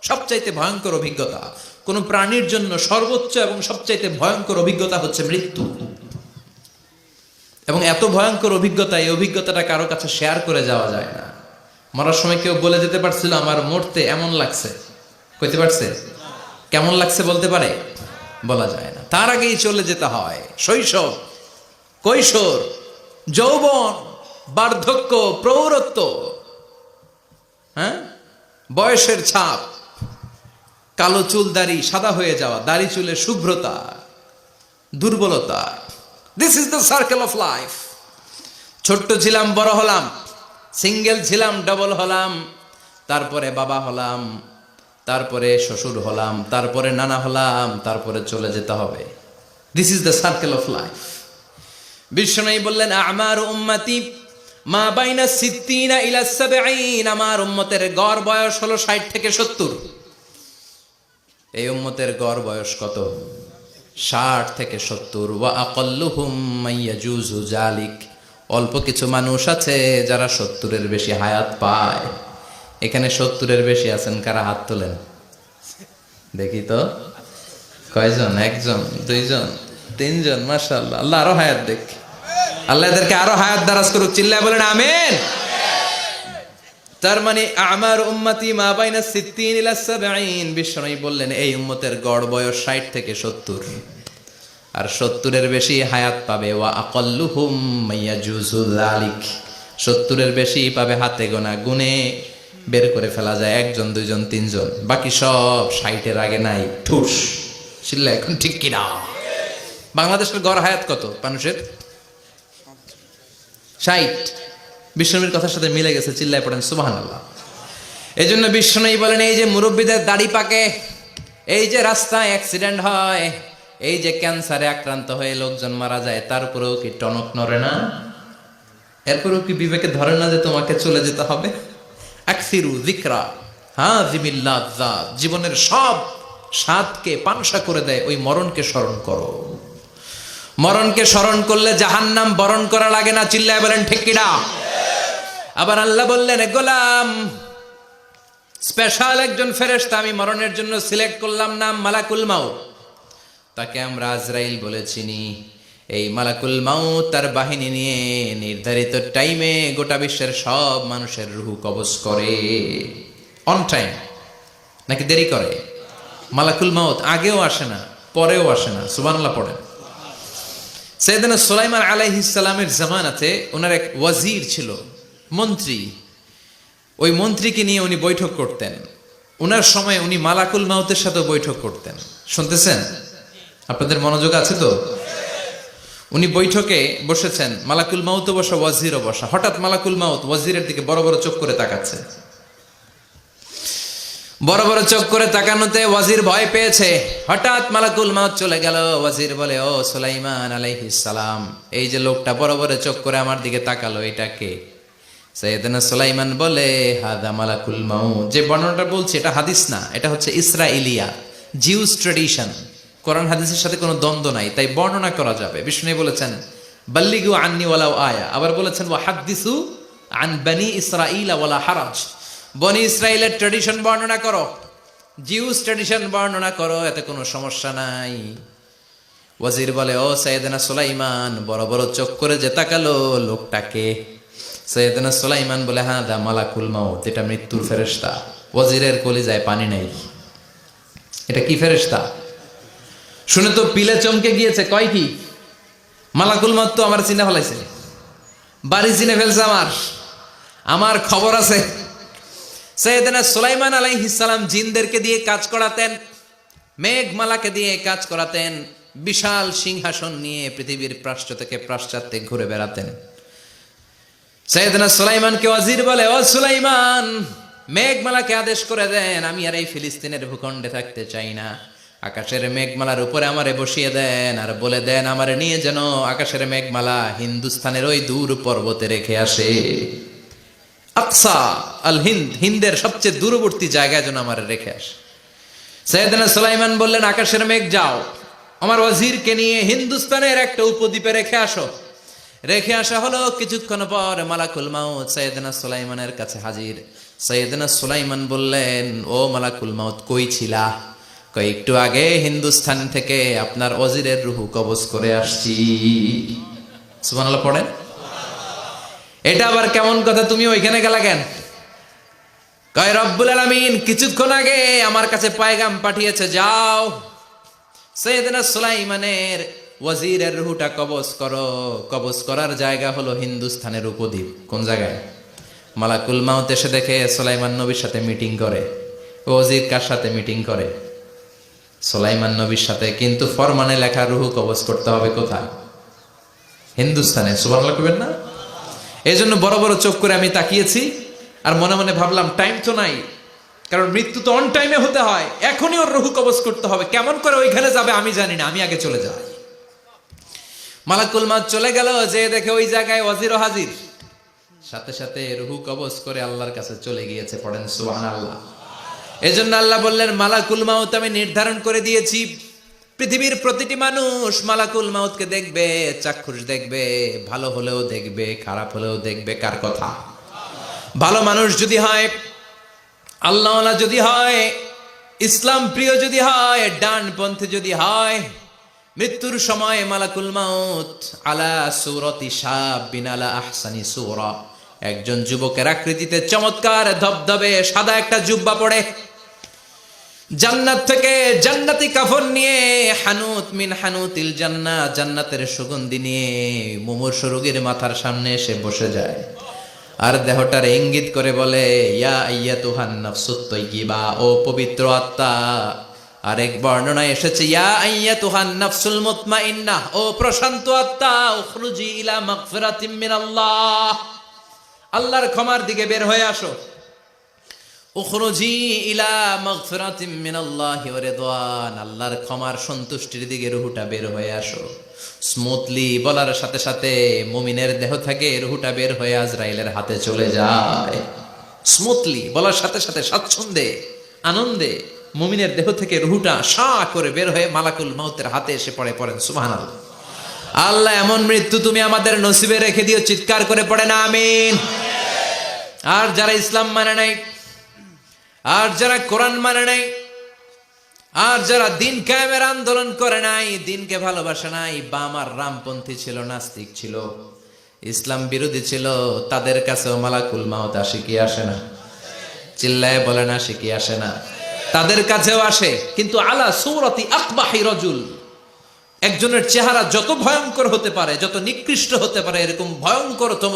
সবচাইতে ভয়ঙ্কর অভিজ্ঞতা, কোন প্রাণীর জন্য সর্বোচ্চ এবং সবচাইতে ভয়ঙ্কর অভিজ্ঞতা হচ্ছে মৃত্যু। এবং এত ভয়ঙ্কর অভিজ্ঞতা, এই অভিজ্ঞতাটা কারো কাছে শেয়ার করে যাওয়া যায় না। মরার সময় কেউ বলে যেতে পারছিল আমার মরতে এমন লাগছে, কইতে পারছে? কেমন লাগছে বলতে পারে? বলা যায় না। তার আগেই চলে যেতে হয় শৈশব, কৈশোর, যৌবন, বার্ধক্য, প্রৌঢ়ত্ব, হ্যাঁ, বয়সের ছাপ, কালো চুল দাড়ি সাদা হয়ে যাওয়া, দাড়ি চুলের শুভ্রতা, দুর্বলতা। This is the circle of life. ছোট্ট ছিলাম, বড় হলাম, সিঙ্গেল ছিলাম, ডাবল হলাম, তারপরে বাবা হলাম, তারপরে শ্বশুর হলাম, তারপরে নানা হলাম, তারপরে চলে যেতে হবে। This is the circle of life. বিশ্বনবী বললেন আমার উম্মতি মা বাইনা সিত্তিনা ইলা সাবঈন, আমার উম্মতের গড় বয়স হলো 60 থেকে 70। এই উম্মতের গড় বয়স কত? 60 থেকে 70। ওয়া আকাল্লুহুম মাইয়াজুজু জালিক, অল্প কিছু মানুষ আছে যারা 70-এর বেশি হায়াত পায়। এখানে 70-এর বেশি আছেন কারা? হাত তোলেন দেখি তো। কয়জন? একজন, দুইজন, তিনজন। মাশাআল্লাহ, আল্লাহ আরো হায়াত দেখ, আল্লাহ এদেরকে আরো হায়াত দারাজ করুক। চিল্লায় বলেন আমিন। তার মানে আমার উম্মতি মা বাইনা সিত্তিন ইলা সাবঈন, বিশ্বনবী বললেন এই উম্মতের গড় বয়স 60 থেকে 70, আর 70-এর বেশি হায়াত পাবে। ওয়া আকাল্লুহুম মাইয়াজুজু যালিক, 70-এর বেশি পাবে হাতে গোনা, গুনে বের করে ফেলা যায় একজন, দুইজন, তিনজন। বাকি সব 60-এর আগে নাই, ঠুস। চিল্লা এখন ঠিক কিনা? বাংলাদেশের গড় হায়াত কত মানুষের? 60। বিশ্বনবীর কথার সাথে মিলে গেছে। চিল্লায় পড়েন সুবহানাল্লাহ। এই জন্য বিশ্বনবী বলেন এই যে মুরব্বীদের দাড়ি পাকে, এই যে রাস্তায় অ্যাক্সিডেন্ট হয়, এই যে ক্যান্সারে আক্রান্ত হয়ে লোকজন মারা যায়, তারপরেও কি টনক নড়ে না? এরপরেও কি বিবেকে ধরে না যে তোমাকে চলে যেতে হবে? আকসিরু যিকরা হাযিমিল লাযযাত, জীবনের সব স্বাদকে পানসা করে দেয় ওই মরণকে স্মরণ করো। মরণকে স্মরণ করলে জাহান্নাম বরণ করা লাগে না। চিল্লায় বলেন ঠিক কিনা? আবার আল্লাহ বললেন গোলাম, স্পেশাল একজন ফেরেশতা আমি মরণের জন্য সিলেক্ট করলাম, নাম মালাকুল মাউত। তাকে আমরা আজরাইল বলে চিনি। এই মালাকুল মাউত তার বাহিনী নিয়ে নির্ধারিত টাইমে গোটা বিশ্বের সব মানুষের রূহ কবজ করে। অন টাইম নাকি দেরি করে? মালাকুল মাউত আগেও আসে না, পরেও আসে না। সুবহানাল্লাহ পড়েন। সাইয়েদনা সুলাইমান আলাইহিস সালামের জামানাতে ওনার এক ওয়াজির ছিল, মন্ত্রী। ওই মন্ত্রীকে নিয়ে উনি বৈঠক করতেন। ওনার সময় উনি মালাকুল মাউতের সাথে বৈঠক করতেন। শুনতেছেন? আপনাদের মনোযোগ আছে তো? উনি বৈঠকে বসেছেন, মালাকুল মাউতও বসা, ওয়াজিরও বসা। হঠাৎ মালাকুল মাউত ওয়াজিরের দিকে বড় বড় চোখ করে তাকাচ্ছে। বড় বড় চোখ করে তাকানোতে ওয়াজির ভয় পেয়েছে। হঠাৎ মালাকুল মাউত চলে গেল। ওয়াজির বলে ও সুলাইমান আলাইহিস সালাম, এই যে লোকটা বড় বড় চোখ করে আমার দিকে তাকালো, এটা কে? সাইয়েদনা সুলাইমান বলে হাদা মালাকুল মাউত। যে বর্ণনাটা বলছে এটা হাদিস না, এটা হচ্ছে ইসরাইলিয়া, জিউস ট্র্যাডিশন। কোরআন হাদিসের সাথে কোনো দ্বন্দ্ব নাই, তাই বর্ণনা করা যাবে। বিষ্ণু বলেছেন বাল্লিগু আন্নি ওয়ালাউ আয়া, আবার বলেছেন ওয়া হাদিসু আন বনি ইসরাইল ওয়ালা হারাজ। বনি ইসরাইলের ট্র্যাডিশন বর্ণনা করো, জিউস ট্র্যাডিশন বর্ণনা করো, এতে কোনো সমস্যা নাই। ওয়াজির বলে ও সাইয়েদনা সুলাইমান, বড় বড় চোখ করে যে তাকালো লোকটাকে? সাইয়েদনা সুলাইমান বলে হাদা মালাকুল মাউত, এটা মৃত্যুর ফেরেশতা। ওয়াজিরের কলিজায় পানি নাই। এটা কি ফেরেশতা? শুনে তো পিলে চমকে গিয়েছে। কয় কি? মালাকুল মাউত তো আমার চিনে ফেলাইছে, বাড়ি চিনে ফেলছে, আমার খবর আছে। সাইয়েদনা সুলাইমান আলাইহিস সালাম জিনদেরকে দিয়ে কাজ করাতেন, মেঘমালাকে দিয়ে কাজ করাতেন, বিশাল সিংহাসন নিয়ে পৃথিবীর প্রাচ্য থেকে পাশ্চাত্যে ঘুরে বেড়াতেন। সাইয়েদনা সুলাইমানকে ওয়াজির বলে ও সুলাইমান, মেঘমালাকে আদেশ করে দেন, আমি আর এই ফিলিস্তিনের ভূখণ্ডে থাকতে চাই না। আকাশের মেঘমালার উপরে আমারে বসিয়ে দেন, আর বলে দেন আমারে নিয়ে যেন আকাশের মেঘমালা হিন্দুস্তানের ওই দূর পর্বতে রেখে আসে। আকসা আল হিন্দ, হিন্দের সবচেয়ে দূরবর্তী জায়গায় যেন আমার রেখে আসে। সাইয়েদনা সুলাইমান বললেন আকাশের মেঘ যাও, আমার ওয়াজিরকে নিয়ে হিন্দুস্তানের একটা উপদ্বীপে রেখে আসো। রেখে আসা হলো। কিছুক্ষণ পর মালাকুল মাউত সাইয়েদনা সুলাইমানের কাছে হাজির। সাইয়েদনা সুলাইমান বললেন, ও মালাকুল মাউত কই ছিলা? কই একটু আগে হিন্দুস্তান থেকে আপনার ওজিরের রুহু কবজ করে আসছি। সুবহানাল্লাহ পড়েন। এটা আবার কেমন কথা, তুমি ওইখানে গেলা কেন? কয় রব্বুল আলামিন কিছুক্ষণ আগে আমার কাছে পায়গাম পাঠিয়েছে, যাও সাইয়েদনা সুলাইমানের ওয়াজিরের রুহুটা কবজ করো। কবজ করার জায়গা হলো হিন্দুস্তানের উপদ্বীপ। কোন জায়গায়? মালাকুল মাউত এসে দেখে সুলাইমান নবীর সাথে মিটিং করে। ওয়াজির কার সাথে মিটিং করে? সুলাইমান নবীর সাথে। কিন্তু ফরমানে লেখা রুহু কবজ করতে হবে কোথায়? হিন্দুস্তানে। সুবহানাল্লাহ কইবেন না? এই জন্য বড় বড় চোখ করে আমি তাকিয়েছি আর মনে মনে ভাবলাম টাইম তো নাই, কারণ মৃত্যু তো অন টাইমে হতে হয়, এখনই ওর রুহু কবজ করতে হবে। কেমন করে ওইখানে যাবে আমি জানি না, আমি আগে চলে যাই। মালাকুল মাউত চলে গেল, যে দেখে ওই জায়গায় ওয়াজিরও হাজির। সাথে সাথে রুহু কবজ করে আল্লাহর কাছে চলে গিয়েছে। পড়েন সুবহানাল্লাহ। এজন্য আল্লাহ বললেন, মালাকুল মাউত আমি নির্ধারণ করে দিয়েছি, পৃথিবীর প্রতিটি মানুষ মালাকুল মাউতকে দেখবে, চাক্ষুষ দেখবে, ভালো হলেও দেখবে, খারাপ হলেও দেখবে। কার কথা? ভালো মানুষ যদি হয়, আল্লাহওয়ালা যদি হয়, ইসলাম প্রিয় যদি হয়, ডানপন্থী যদি হয়, মৃত্যুর সময় মালাকুল মাউত আলা সূরাতি শাবিন আলা আহসানি সূরা, একজন যুবকের আকৃতিতে চমৎকার ধবধবে সাদা একটা জুব্বা পরে, জান্নাত থেকে জান্নাতি কাফন নিয়ে, হানুত মিন হানুতিল জান্নাহ, জান্নাতের সুগন্ধি নিয়ে মুমূর্ষু রোগীর মাথার সামনে এসে বসে যায় আর দেহটার ইঙ্গিত করে বলে, ইয়া আইয়াতুহান নাফসুত তাইয়্যিবা, ও পবিত্র আত্মা। আরেক বর্ণনায় এসেছে, ইয়া আইয়াতুহান নাফসুল মুতমাইন্নাহ, ও প্রশান্ত আত্মা, উখরুজি ইলা মাগফিরাতিম মিনাল্লাহ, আল্লাহর ক্ষমার দিকে বের হয়ে আসো। উখরুজি ইলা মাগফিরাতিম মিনাল্লাহি ওয়া রিদওয়ান, আল্লাহর ক্ষমার সন্তুষ্টির দিকে রুহুটা বের হয়ে আসো। স্মুথলি বলার সাথে সাথে মুমিনের দেহ থেকে রুহুটা বের হয়ে আজরাইলের হাতে চলে যায়। স্মুথলি বলার সাথে সাথে স্বাচ্ছন্দ্যে আনন্দে মুমিনের দেহ থেকে রুহুটা সা করে বের হয়ে মালাকুল মাউতের হাতে এসে পড়ে। পড়েন সুবহানাল্লাহ। আল্লাহ এমন মৃত্যু তুমি আমাদের নসিবে রেখে দিও, চিৎকার করে পড়েন আমিন। আর যারা ইসলাম মানে নাই, আর যারা কোরআন মানে নাই, আর যারা দিন কায়েমের আন্দোলন করে নাই, দিনকে ভালোবাসে নাই, বাম আর রামপন্থী ছিল, নাস্তিক ছিল, ইসলাম বিরোধী ছিল, তাদের কাছেও মালাকুল মাউত আসে কি আসে না? চিল্লায় বলেন আসে কি আসে না? তাদের কাছেও আসে, কিন্তু আলা সূরাতি আকবাহি রাজুল, একজনের চেহারা যত ভয়ঙ্কর হতে পারে, যত নিকৃষ্ট হতে পারে, এরকম ভয়ঙ্করতম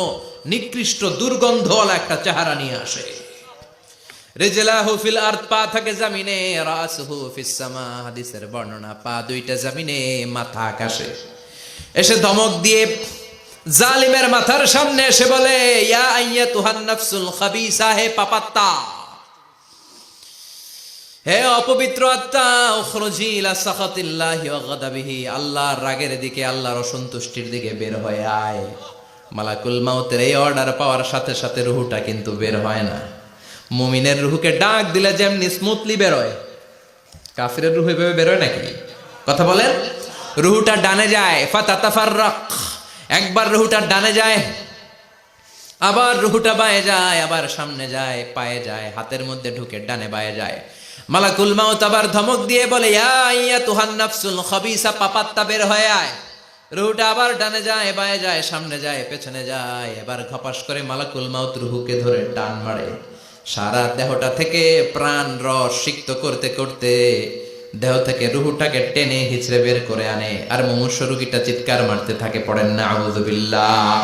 নিকৃষ্ট দুর্গন্ধওয়ালা একটা চেহারা নিয়ে আসে। রিজলাহু ফিল আরদ, পা থাকে জমিনে, রাসুহু ফিস সামা, হাদিসের বর্ণনা, পা দুইটা জমিনে, মাথা আকাশে। এসে ধমক দিয়ে জালিমের মাথার সামনে এসে বলে, ইয়া আইয়াতুহান নাফসুল খাবিসা, হে পাপাত্তা, হে অপবিত্র আত্মা, উখরুজি ইলা সাখাতিল্লাহি ওয়া গাদাবিহি, আল্লাহর রাগের দিকে, আল্লাহর অসন্তুষ্টির দিকে বের হয়ে আয়। মালাকুল মাউতের এই অর্ডার পাওয়ার সাথে সাথে রুহুটা কিন্তু বের হয় না। মুমিনের রুহুকে ডাক দিলে যেমনি স্মুথলি বেরোয়, কাফিরের রুহু এভাবে বেরোয় নাকি? কথা বলেন। রুহুটা ডানে যায়, ফাতাতাফাররাক, একবার রুহুটা ডানে যায়, আবার রুহুটা বায়ে যায়, আবার সামনে যায়, পায়ে যায়, হাতের মধ্যে ঢুকে ডানে বায়ে যায়। মালাকুল মাউত আবার ধমক দিয়ে বলে, ইয়া আইয়াতুহান নাফসুল খাবিসা, পাপাত্তা বের হয়ে আয়। রুহুটা আবার ডানে যায়, বায়ে যায়, সামনে যায়, পেছনে যায়। এবার ঘপাস করে মালাকুল মাউত রুহুকে ধরে টান মারে। সারা দেহটা থেকে প্রাণ রস সিক্ত করতে করতে দেহ থেকে রুহুটাকে টেনে হিচড়ে বের করে আনে। আর মুমূর্ষু রোগীটা চিৎকার মারতে থাকে। পড়েন না আউযু বিল্লাহ।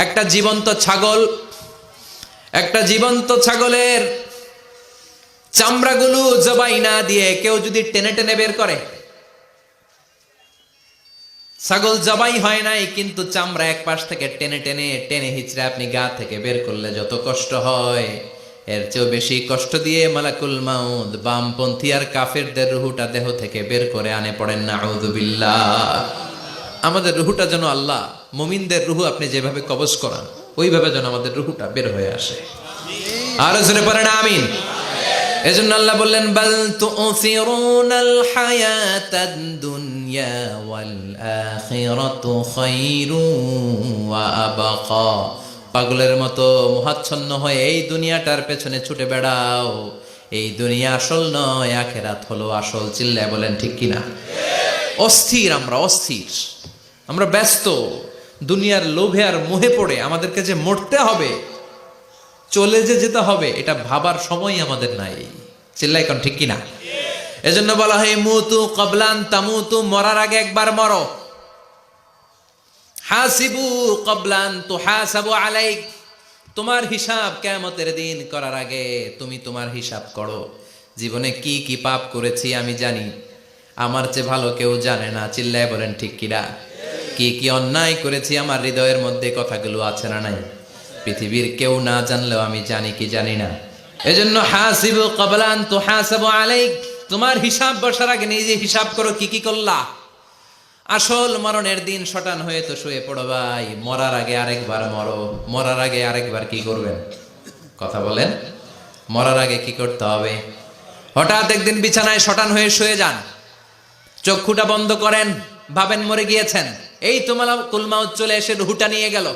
একটা জীবন্ত ছাগলের চামড়াগুলো জবাই না দিয়ে কেউ যদি টেনে টেনে বের করে, ছাগল জবাই হয় নাই কিন্তু চামড়া এক পাশ থেকে টেনে টেনে টেনে হিচড়ে আপনি গা থেকে বের করলে যত কষ্ট হয়, এর চেয়েও বেশি কষ্ট দিয়ে মালাকুল মাউত বামপন্থী আর কাফেরদের রুহুটা দেহ থেকে বের করে আনে। পড়েন না আউযু বিল্লাহ। আমাদের রুহুটা যেন আল্লাহ, মুমিনদের রুহু আপনি যেভাবে কবজ করান, ওইভাবে যেন আমাদের রুহুটা বের হয়ে আসে। আর জোরে পড়েন আমিন। এজন্য আল্লাহ বললেন, বাল তুসিরুনাল হায়াতাদ দুনিয়া ওয়াল আখিরাতু খায়রুন ওয়া আবকা, পাগলের মতো মোহাচ্ছন্ন হয়ে এই দুনিয়াটার পেছনে ছুটে বেড়াও। এই দুনিয়া আসল নয়, আখেরাত হলো আসল। চিল্লায় বলেন ঠিক কিনা? অস্থির, আমরা অস্থির, আমরা ব্যস্ত দুনিয়ার লোভে আর মোহে পড়ে। আমাদেরকে যে মরতে হবে, চলে যে যেতে হবে, এটা ভাবার সময় আমাদের নাই। চিল্লাই কোন ঠিক কিনা? এজন্য বলা হয় মুতু ক্বাবলান তামুতু, মরার আগে একবার মরো। হাসিবু ক্বাবলান তুহাসাবু আলাইক, তোমার হিসাব কিয়ামতের দিন করার আগে তুমি তোমার হিসাব করো। জীবনে কি কি পাপ করেছি আমি জানি, আমার চেয়ে ভালো কেউ জানে না। চিল্লায় বলেন ঠিক কিনা? কি কি অন্যায় করেছি আমার হৃদয়ের মধ্যে কথাগুলো আছে না নাই? পৃথিবীর কেউ না জানলেও আমি জানি কি জানি না। এজন্য হাসিবু ক্বাবলান তুহাসাবু আলাইক, তোমার হিসাব বসার আগে নিজে হিসাব করো কি কি করলা। আসল মরণের দিন শটান হয়ে তো শুয়ে পড়ো ভাই। মরার আগে আরেকবার মরো। মরার আগে আরেকবার কি করবেন? কথা বলেন। মরার আগে কি করতে হবে? হঠাৎ একদিন বিছানায় শটান হয়ে শুয়ে যান, চক্ষুটা বন্ধ করেন, ভাবেন মরে গিয়েছেন। এই তো মালাকুল মাউত চলে এসে রুহুটা নিয়ে গেল।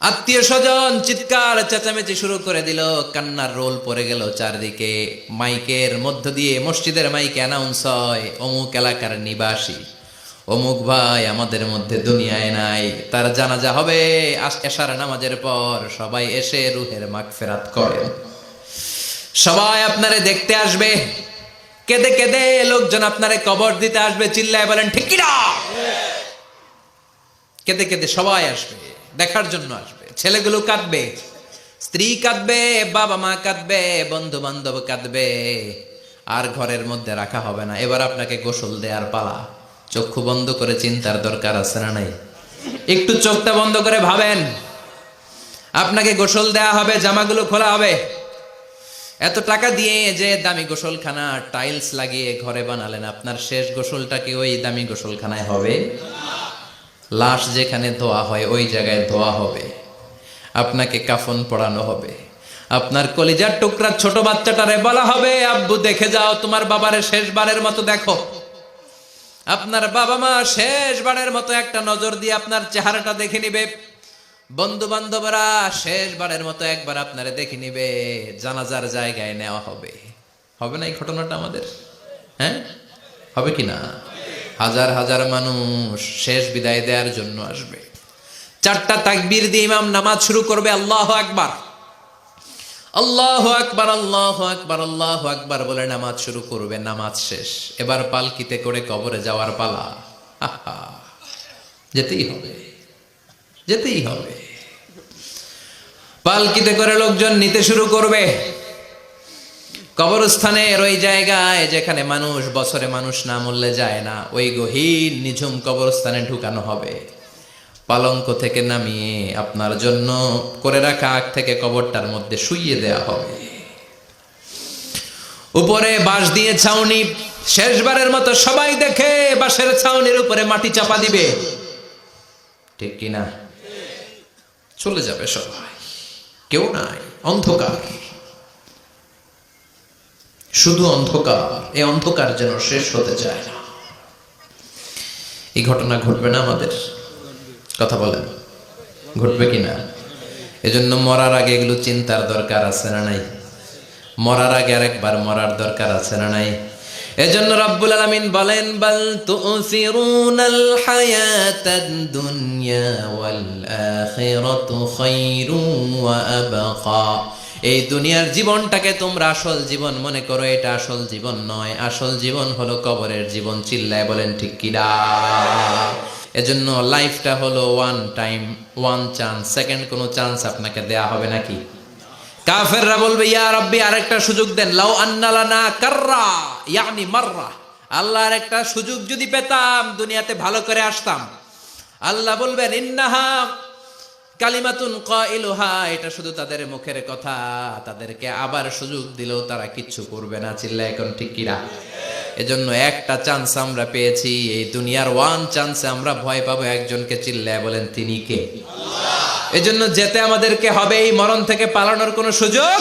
আত্মীয় স্বজন চিৎকার চেঁচামেচি শুরু করে দিল, কান্নার রোল পড়ে গেল চারদিকে। মাইকের মধ্য দিয়ে, মসজিদের মাইকে অ্যানাউন্স হয়, অমুক এলাকার নিবাসী অমুক ভাই আমাদের মধ্যে দুনিয়ায় নাই, তার জানাজা হবে এশার নামাজের পর। সবাই এসে রুহের মাগফিরাত করেন। সবাই আপনারে দেখতে আসবে, কেঁদে কেঁদে লোকজন আপনারে কবর দিতে আসবে। চিল্লায় বলেন ঠিক কিনা? কেঁদে কেঁদে সবাই আসবে, দেখার জন্য আসবে। ছেলেগুলো কাঁদবে, স্ত্রী কাঁদবে, বাবা মা কাঁদবে, বন্ধু বান্ধব কাঁদবে। আর ঘরের মধ্যে রাখা হবে না। এবার আপনাকে গোসল দেওয়ার পালা। চক্ষু বন্ধ করে চিন্তার দরকার আছে না নাই? একটু চোখটা বন্ধ করে ভাবেন, আপনাকে গোসল দেয়া হবে, জামাগুলো খোলা হবে। এত টাকা দিয়ে যে দামি গোসলখানা টাইলস লাগিয়ে ঘরে বানালেন, আপনার শেষ গোসলটা কি ওই দামি গোসলখানায় হবে? লাশ যেখানে ধোয়া হয় ওই জায়গায় ধোয়া হবে। আপনাকে কাফন পরানো হবে। আপনার কলিজার টুকরা ছোট বাচ্চাটারে বলা হবে, আব্বু দেখে যাও তোমার বাবারে শেষবারের মতো দেখো। আপনার বাবা মা শেষবারের মতো একটা নজর দিয়ে আপনার চেহারাটা দেখে নিবে। বন্ধু বান্ধবরা শেষবারের মতো একবার আপনারে দেখে নিবে। জানাজার জায়গায় নেওয়া হবে। হবে না এই ঘটনাটা আমাদের? হ্যাঁ, হবে কি না? হাজার হাজার মানুষ শেষ বিদায় দেওয়ার জন্য আসবে। চারটা তাকবীর দিয়ে ইমাম নামাজ শুরু করবে। আল্লাহু আকবার, আল্লাহু আকবার, আল্লাহু আকবার, আল্লাহু আকবার বলে নামাজ শুরু করবে। নামাজ শেষ। এবার পালকিতে করে কবরে যাওয়ার পালা। আহা, যেতেই হবে, যেতেই হবে। পালকিতে করে লোকজন নিতে শুরু করবে। কবরস্থানের ওই জায়গায় যেখানে মানুষ বছরে মানুষ না মরলে যায় না, ওই গহীন নিঝুম কবরস্থানে ঢুকানো হবে। পালঙ্ক থেকে নামিয়ে আপনার জন্য করে রাখা আগ থেকে কবরটার মধ্যে শুইয়ে দেয়া হবে। উপরে বাঁশ দিয়ে ছাউনি। শেষবারের মতো সবাই দেখে বাঁশের ছাউনির উপরে মাটি চাপা দিবে। ঠিক কিনা? চলে যাবে সবাই, কেউ নাই, অন্ধকার, শুধু অন্ধকার। এই অন্ধকার যেন শেষ হতে চায় না। এই ঘটনা ঘটবে না আমাদের? কথা বলেন, ঘটবে কিনা? এজন্য মরার আগে এগুলো চিন্তার দরকার আছে না নাই? মরার আগে আরেকবার মরার দরকার আছে না নাই? এজন্য রব্বুল আলামিন বলেন, বাল তুসিরুনাল হায়াতাদ দুনিয়া ওয়াল আখিরাতু খায়রুন ওয়া আবকা। এই দুনিয়ার জীবনটাকে তোমরা আসল জীবন মনে করো, এটা আসল জীবন নয়। আসল জীবন হলো কবরের জীবন। চিল্লায় বলেন ঠিক কিনা? এজন্য লাইফটা হলো one time, one chance. Second কোনো চান্স আপনাকে দেয়া হবে নাকি? কাফেররা বলবে, ইয়া রাব্বি আরেকটা সুযোগ দেন। লাউ আন্না লানা কাররা ইয়ানি মাররা, আল্লাহর একটা সুযোগ যদি পেতাম দুনিয়াতে ভালো করে আসতাম। আল্লাহ বলবেন, ইন্নাহা কালিমাতুন কাইলুহা, এটা শুধু তাদের মুখের কথা। তাদেরকে আবার সুযোগ দিলেও তারা কিচ্ছু করবে না। চিল্লায় এখন ঠিক কিনা? এজন্য একটা চান্স আমরা পেয়েছি, এই দুনিয়ার ওয়ান চান্সে আমরা ভয় পাবো একজনকে। চিল্লায় বলেন তিনি কে? এজন্য যেতে আমাদেরকে হবে। এই মরণ থেকে পালানোর কোনো সুযোগ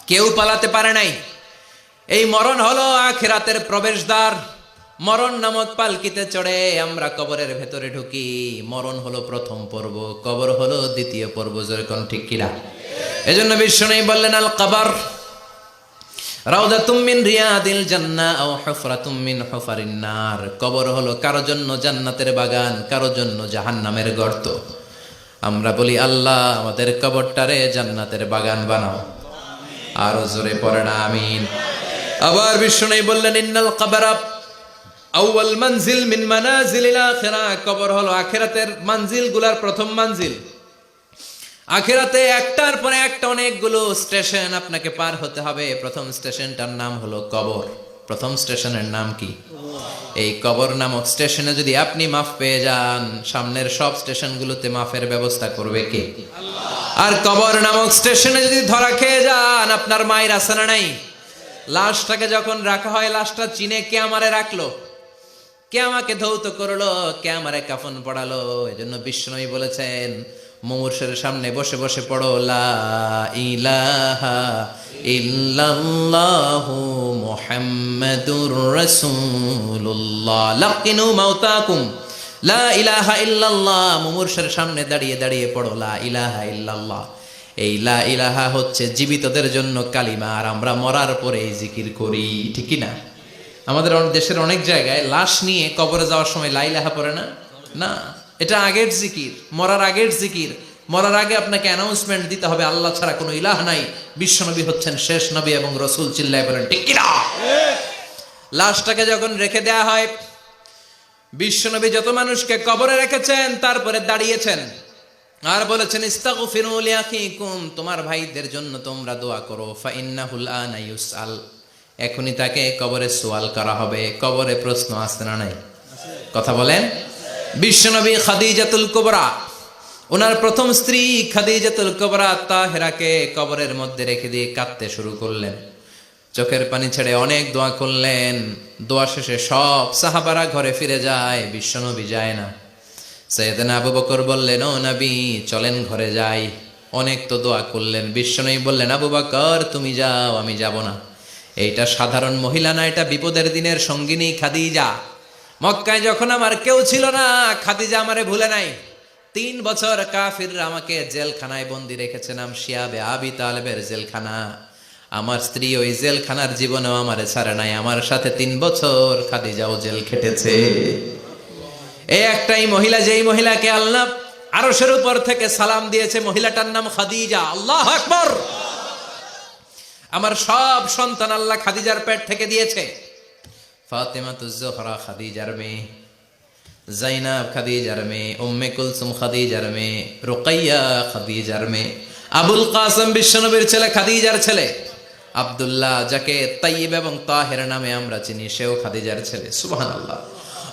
কেউ পালাতে পারে নাই। এই মরণ হলো আখিরাতের প্রবেশদ্বার। মরণ নামক পালকিতে চড়ে আমরা কবরের ভেতরে ঢুকি। মরণ হলো প্রথম পর্ব, কবর হলো দ্বিতীয় পর্ব। যেরকম ঠিক কিনা? এজন্য বিশ্বনবী বললেন, আল কবর রাউদাতুম মিন রিয়াদিল জান্নাহ আও হুফরাতুম মিন হুফারিন নার। কবর হলো কারো জন্য জান্নাতের বাগান, কারো জন্য জাহান্নামের গর্ত। আমরা বলি, আল্লাহ আমাদের কবরটারে জান্নাতের বাগান বানাও। আরো জোরে পড়েন আমিন। আবার বিশ্বনবী বললেন, ইন্নাল কবরা আউয়াল মানজিল মিন মানাজিলিল আখিরাহ। কবর হলো আখিরাতের মানজিলগুলোর প্রথম মানজিল। আখিরাতে একটার পরে একটা অনেকগুলো স্টেশন আপনাকে পার হতে হবে। প্রথম স্টেশনটার নাম হলো কবর। প্রথম স্টেশনের নাম কি? এই কবর নামক স্টেশনে যদি আপনি মাফ পেয়ে যান, সামনের সব স্টেশনগুলোতে মাফের ব্যবস্থা করবে কে? আল্লাহ। আর কবর নামক স্টেশনে যদি ধরা খেয়ে যান, আপনার মায়ের আছে না নাই? লাশটাকে যখন রাখা হয়, লাশটা চিনে কে আমারে রাখলো, কে আমাকে ধৌত করলো, কে আমারে কাফন পড়ালো। এজন্য বিশ্বনবী বলেছেন, মুমূর্ষের সামনে বসে বসে পড়ো, লা ইলাহা ইল্লাল্লাহু মুহাম্মাদুর রাসূলুল্লাহ। লাকিনু মাউতাকুম লা ইলাহা ইল্লাল্লাহ। মুমূর্ষের সামনে দাঁড়িয়ে দাঁড়িয়ে পড়ো, লা ইলাহা ইল্লাল্লাহ। এই লা ইলাহা হচ্ছে জীবিতদের জন্য কালিমা, আর আমরা মরার পরে এই জিকির করি। ঠিক না? আমাদের দেশের অনেক জায়গায় লাশ নিয়ে কবরে যাওয়ার সময় লা ইলাহা পড়ে না। না, এটা আগের জিকির, মরার আগের জিকির। মরার আগে আপনাকে অ্যানাউন্সমেন্ট দিতে হবে, আল্লাহ ছাড়া কোনো ইলাহ নাই, বিশ্বনবী হচ্ছেন শেষ নবী এবং রাসূল। চিল্লায় বলেন ঠিক কি না? লাশটাকে যখন রেখে দেয়া হয়, বিশ্বনবী যত মানুষকে কবরে রেখেছেন তারপরে দাঁড়িয়েছেন আর বলেছেন, ইস্তাগফিরু লিআখিকুম, তোমার ভাইদের জন্য তোমরা দোয়া করো। ফাইন্নাহুল আনা ইউসআল, এখনই তাকে কবরে সওয়াল করা হবে। কবরে প্রশ্ন আসছে না নাই? কথা বলেন। বিশ্বনবী খাদিজাতুল কুবরা, ওনার প্রথম স্ত্রী খাদিজাতুল কুবরা তাহেরাকে কবরের মধ্যে রেখে দিয়ে কাঁদতে শুরু করলেন। চোখের পানি ছেড়ে অনেক দোয়া করলেন। দোয়া শেষে সব সাহাবারা ঘরে ফিরে যায়, বিশ্বনবী যায় না। সাইয়েদনা আবু বকর বললেন, ও নবী চলেন ঘরে যাই। অনেক তো দোয়া করলেন। বিশ্বনবী বললেন, আবু বকর তুমি যাও, আমি যাব না। এইটা সাধারণ মহিলা না, এটা বিপদের দিনের সঙ্গিনী খাদিজা। মক্কায় যখন আমার কেউ ছিল না, খাদিজা আমারে ভুলে নাই। 3 বছর কাফিররা আমাকে জেলখানায় বন্দি রেখেছে, নাম শিয়াবে আবি তালেবের জেলখানা। আমার স্ত্রী ওই জেলখানার জীবনেও আমারে ছাড়ে নাই। আমার সাথে 3 বছর খাদিজাও জেল খেটেছে। এই একটাই মহিলা, যেই মহিলাকে আল্লাহ আরশের উপর থেকে সালাম দিয়েছে, মহিলাটার নাম খাদিজা। আল্লাহু আকবার। আমার সব সন্তান আল্লাহ খাদিজার পেট থেকে দিয়েছে। ফাতেমাতুজ জোহরা খাদিজার মেয়ে, জাইনাব খাদিজার মেয়ে, উম্মে কুলসুম খাদিজার মেয়ে, রুকাইয়া খাদিজার মেয়ে, আবুল কাসেম বিশ্বনবীর ছেলে খাদিজার ছেলে, আব্দুল্লাহ যাকে তাইয়্যিব এবং তাহের নামে আমরা চিনি, সেও খাদিজার ছেলে। সুবহানাল্লাহ।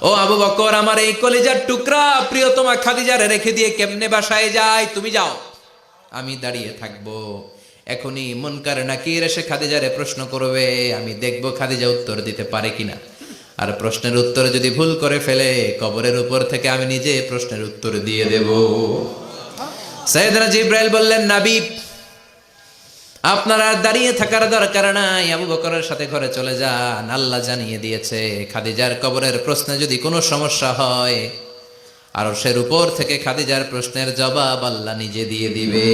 ও আবু বকর, আমার এই কলিজার টুকরা প্রিয়তমা খাদিজারে রেখে দিয়ে কেমনে বাসায় যায়? তুমি যাও, আমি দাঁড়িয়ে থাকবো। এখনই মুনকার নাকির এসে খাদিজারে প্রশ্ন করবে, আমি দেখবো খাদিজা উত্তর দিতে পারে কিনা। আর প্রশ্নের উত্তর যদি ভুল করে ফেলে, কবরের উপর থেকে আমি নিজে প্রশ্নের উত্তর দিয়ে দেব। সাইয়েদনা জিবরাইল বললেন, নবী আপনার আর দাঁড়িয়ে থাকার দরকার নাই, আবু বকরের সাথে ঘরে চলে যান। আল্লাহ জানিয়ে দিয়েছে, খাদিজার কবরের প্রশ্নে যদি কোনো সমস্যা হয়, আরশের উপর থেকে খাদিজার প্রশ্নের জবাব আল্লাহ নিজে দিয়ে দিবে।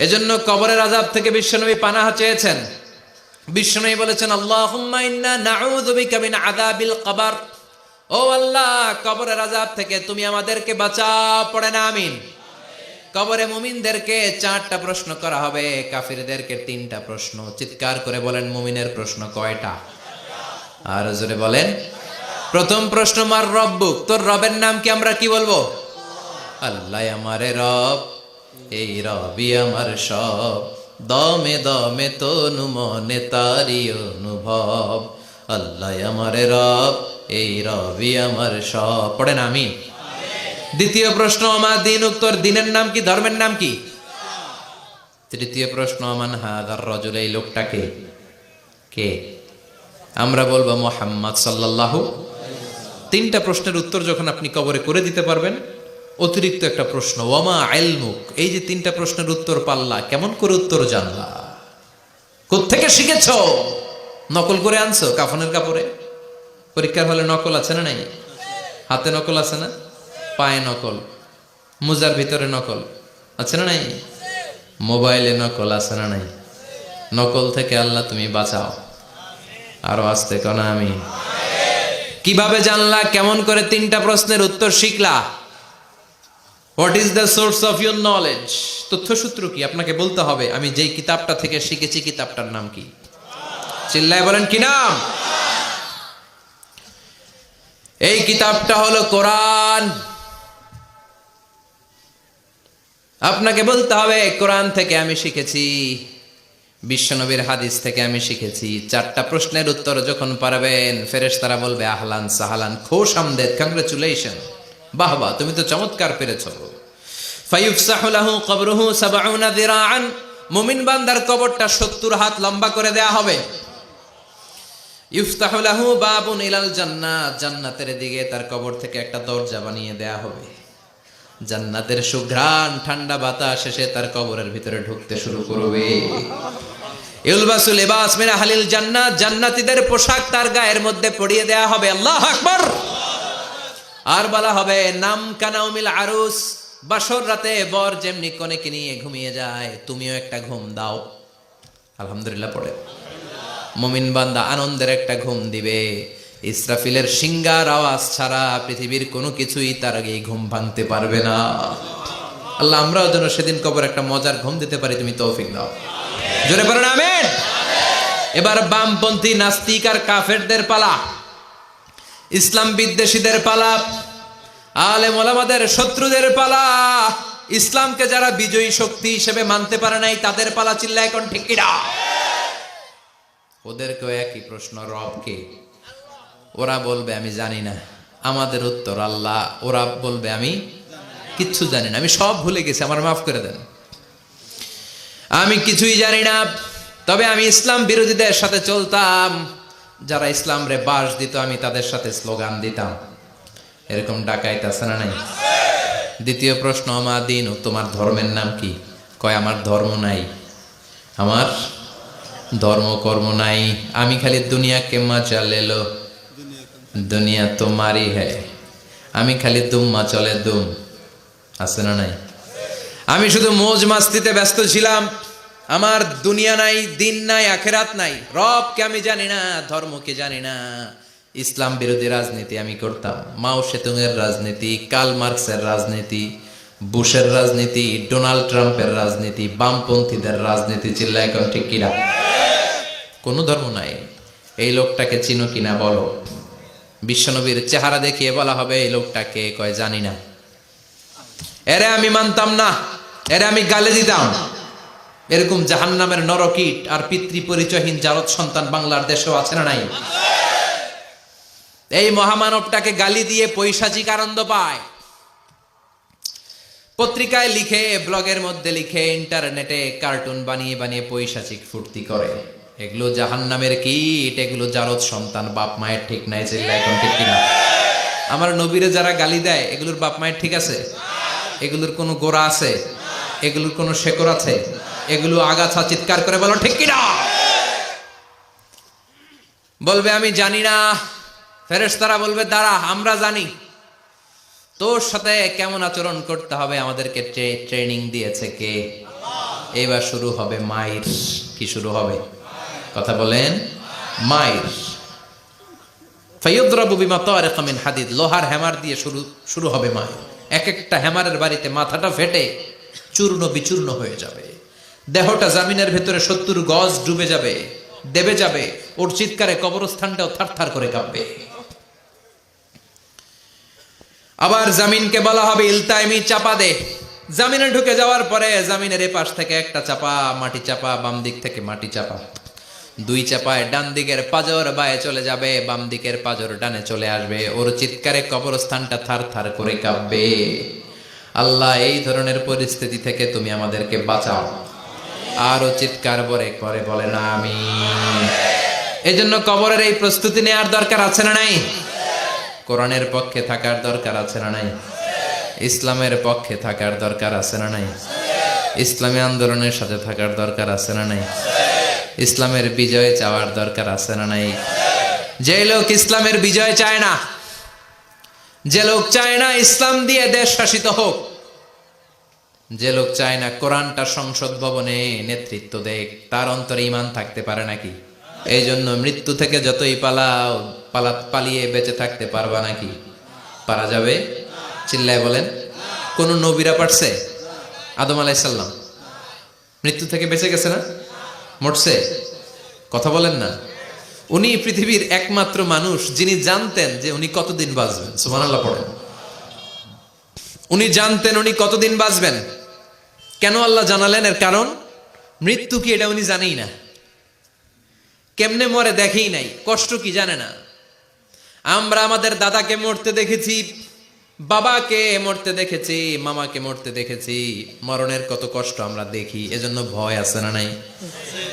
এজন্য কবরের আযাব থেকে বিশ্বনবী পানাহ চেয়েছেন। বিশ্বনবী বলেছেন, আল্লাহুম্মা ইন্না নাউযু বিকা মিন আযাবিল কবর। ও আল্লাহ, কবরের আযাব থেকে তুমি আমাদেরকে বাঁচাও। পড়েন আমিন। কবরে মুমিনদেরকে 4টা প্রশ্ন করা হবে, কাফিরদেরকে 3টা প্রশ্ন। চিৎকার করে বলেন, মুমিনের প্রশ্ন কয়টা? আর জোরে বলেন। প্রথম প্রশ্ন, মার রব্বুক, তোর রবের নাম কি? আমরা কি বলবো? আল্লাহ আমারে রব, এই রবি আমার সব, দমে দমে তনু মনে তারি অনুভব। আল্লাহ আমারে রব, এই রবি আমার সব। পড়েন আমিন। দ্বিতীয় প্রশ্ন, আমার দিন, উত্তর দিনের নাম কি? ধর্মের নাম কি? তৃতীয় প্রশ্ন, আমান হাদার রাজুল, এই লোকটাকে কে? আমরা বলবো মুহাম্মদ সাল্লাল্লাহু। 3টা প্রশ্নের উত্তর যখন আপনি কবরে করে দিতে পারবেন, অতিরিক্ত একটা প্রশ্ন, ওয়ামা ইলমুক, এই যে 3টা প্রশ্নের উত্তর পাল্লা, কেমন করে উত্তর জানলা? কোত্থেকে শিখেছো? নকল করে আনছো কাফনের কাপড়ে? পরীক্ষার হলে নকল আছে না নাই? হাতে নকল আছে না? পায়ে নকল, মুজার ভিতরে নকল আছে না নাই? মোবাইলে নকল আছে না নাই? নকল থেকে আল্লাহ তুমি বাঁচাও। আরো আসতে কোন আমি। কিভাবে জানলা? কেমন করে? 3টা প্রশ্নের উত্তর শিখলা। What is the source of your knowledge? তথ্যসূত্র কি? আপনাকে বলতে হবে আমি যেই কিতাবটা থেকে শিখেছি কিতাবটার নাম কি? চিল্লায় বলেন কি নাম? এই কিতাবটা হলো কোরআন। আপনাকে বলতে হবে কোরআন থেকে আমি শিখেছি, বিশ্বনবীর হাদিস থেকে আমি শিখেছি। 4টা প্রশ্নের উত্তর যখন পারবেন, ফেরেশতারা বলবে আহলান সাহালান, খোশ আমদেদ, কংগ্রেচুলেশন, বাহ বাহ, তুমি তো চমৎকার পেরেছো। ফায়ুফসাহু লাহু কবরুহু 70 যিরাআন, মুমিন বান্দার কবরটা 70 হাত লম্বা করে দেয়া হবে। ইফতাহু লাহু বাবুন ইলাল জান্নাত, জান্নাতের দিকে তার কবর থেকে একটা দরজা বানিয়ে দেয়া হবে। জান্নাতের সুঘ্রাণ ঠান্ডা বাতাস এসে তার কবরের ভিতরে ঢুকতে শুরু করবে। ইউলবাসু লিবাস মিন আহলিল জান্নাত, জান্নাতীদের পোশাক তার গায়ের মধ্যে পরিয়ে দেয়া হবে। আল্লাহু আকবার। আর বলা হবে নাম কানাউমিল আরুস, বাসর রাতে বর যেমনি কনেকে নিয়ে ঘুমিয়ে যায়, তুমিও একটা ঘুম দাও। আলহামদুলিল্লাহ পড়ে মুমিন বান্দা আনন্দের একটা ঘুম দিবে। ইসরাফিলের সিংগার আওয়াজ ছাড়া পৃথিবীর কোনো কিছুই তার আগে ঘুম ভাঙতে পারবে না। আল্লাহ আমরাও যেন সেদিন কবর একটা মজার ঘুম দিতে পারি, তুমি তৌফিক দাও। জোরে বলেন আমিন। এবার বামপন্থী নাস্তিক আর কাফেরদের পালা, ইসলাম বিদ্বেষীদের পালা, আলেম ওলামাদের শত্রুদের পালা, ইসলামকে যারা বিজয়ী শক্তি হিসেবে মানতে পারে নাই তাদের পালা। চিল্লায় এখন ঠিক কিনা? ওদেরকেও একই প্রশ্ন, রব কে? ওরা বলবে আমি জানি না। আমাদের উত্তর আল্লাহ। ওরা বলবে আমি কিচ্ছু জানি না, আমি সব ভুলে গেছি, আমার মাফ করে দেন, আমি কিছুই জানি না। তবে আমি ইসলাম বিরোধীদের সাথে চলতাম, যারা ইসলাম রে বাস দিত আমি তাদের সাথে স্লোগান দিতাম। এরকম ডাকাইত আছে না নাই? দ্বিতীয় প্রশ্ন, আমার দিন, তোমার ধর্মের নাম কি? কয় আমার ধর্ম নাই, আমার ধর্ম কর্ম নাই, আমি খালি দুনিয়া কে মজা লেলো, দুনিয়া তোমারই হ্যায়, আমি খালি দুম্মা চলে দুম। আছে না নাই? আমি শুধু মৌজ মাস্তিতে ব্যস্ত ছিলাম, আমার দুনিয়া নাই, দিন নাই, আখেরাত নাই, রবকে আমি জানি না, ধর্মকে জানি না। ইসলাম বিরোধী রাজনীতি আমি করতাম, মাও সেতুংয়ের রাজনীতি, কার্ল মার্কসের রাজনীতি, বুশের রাজনীতি, ডোনাল্ড ট্রাম্পের রাজনীতি, বামপন্থীদের রাজনীতি। চিল্লা এখন ঠিক কিনা? কোনো ধর্ম নাই। এই লোকটাকে চিনো কিনা বলো। বিশ্বনবীর চেহারা দেখিয়ে বলা হবে এই লোকটাকে, কয় জানি না। এরে আমি মানতাম না, এরে আমি গালে দিতাম। এরকম জাহান্নামের নরকীট আর পিতৃ পরিচয়হীন জারদ সন্তান বাংলার দেশেও আছে না নাই? এই মহামানবটাকে গালি দিয়ে পৈশাচিক আনন্দ পায়। পত্রিকায় লিখে, ব্লগের মধ্যে লিখে, ইন্টারনেটে কার্টুন বানিয়ে বানিয়ে পৈশাচিক ফুর্তি করে। এগুলো জাহান্নামের কীট, এগুলো জারদ সন্তান, বাপ মায়ের ঠিক নাই। চিল্লা এখন ঠিক কিনা? আমার নবীরে যারা গালি দেয় এগুলোর বাপ মায়ের ঠিক আছে? এগুলোর কোনো গোড়া আছে? এগুলোর কোনো শেকড় আছে? এগুলো আগাছা। চিৎকার করে বলো ঠিক কিনা? বলবে আমি জানি না। ফেরেশতারা বলবে দাঁড়া, আমরা জানি। তোর সাথে কেমন আচরণ করতে হবে আমাদেরকে ট্রেনিং দিয়েছে কে? এবার শুরু হবে মাইর। কি শুরু হবে? কথা বলেন। মাইর। ফায়ুদরাবু বিমা তারিকা মিন হাদিদ, লোহার হ্যামার দিয়ে শুরু হবে মাইর। এক একটা হ্যামারের বাড়িতে মাথাটা ফেটে চূর্ণ বিচূর্ণ হয়ে যাবে, দেহটা জামিনের ভেতরে 70 গজ ডুবে যাবে, দেবে যাবে। ওর চিৎকারে কবরস্থানটাও থারথার করে কাঁপবে। আবার জামিনকে বলা হবে ইলতাইমি, চাপা দে। জামিনে ঢুকে যাওয়ার পরে জামিনের এ পাশ থেকে একটা চাপা, মাটি চাপা, বাম দিক থেকে মাটি চাপা, 2 চাপায় ডান দিকের পাজর বায়ে চলে যাবে, বাম দিকের পাজর ডানে চলে আসবে। ওর চিৎকারে কবরস্থানটা থার থার করে কাঁপবে। আল্লাহ এই ধরনের পরিস্থিতি থেকে তুমি আমাদেরকে বাঁচাও। আরো চিৎকার করে বলে না আমিন। এই জন্য কবরের এই প্রস্তুতি নেওয়ার দরকার আছে না নাই? কোরআনের পক্ষে থাকার দরকার আছে না নাই? ইসলামের পক্ষে থাকার দরকার আছে না নাই? ইসলামী আন্দোলনের সাথে থাকার দরকার আছে না নাই? ইসলামের বিজয় চাওয়ার দরকার আছে না নাই? যে লোক ইসলামের বিজয় চায় না, যে লোক চায় না ইসলাম দিয়ে দেশ শাসিত হোক, যে লোক চায় না কোরআনটা সংসদ ভবনে নেতৃত্ব দেখ, তার অন্তরে ঈমান থাকতে পারে নাকি? এই জন্য মৃত্যু থেকে যতই পালিয়ে বেঁচে থাকতে পারবা নাকি? পারা যাবে? চিল্লায় বলেন। কোন নবীরা পারছে? আদম আলাইহিস সালাম মৃত্যু থেকে বেঁচে গেছে না? মরছে? কথা বলেন না। উনি পৃথিবীর একমাত্র মানুষ যিনি জানতেন যে উনি কতদিন বাঁচবেন। সুবহানাল্লাহ পড়েন। উনি জানতেন উনি কতদিন বাঁচবেন। কেন আল্লাহ জানালেন? এর কারণ মৃত্যু কি এটা উনি জানেই না, কেমনে মরে দেখেই নাই, কষ্ট কি জানে না। আমরা আমাদের দাদাকে মরতে দেখেছি, বাবাকে মরতে দেখেছি, মামাকে মরতে দেখেছি, মরণের কত কষ্ট আমরা দেখি, এজন্য ভয় আছে না নাই?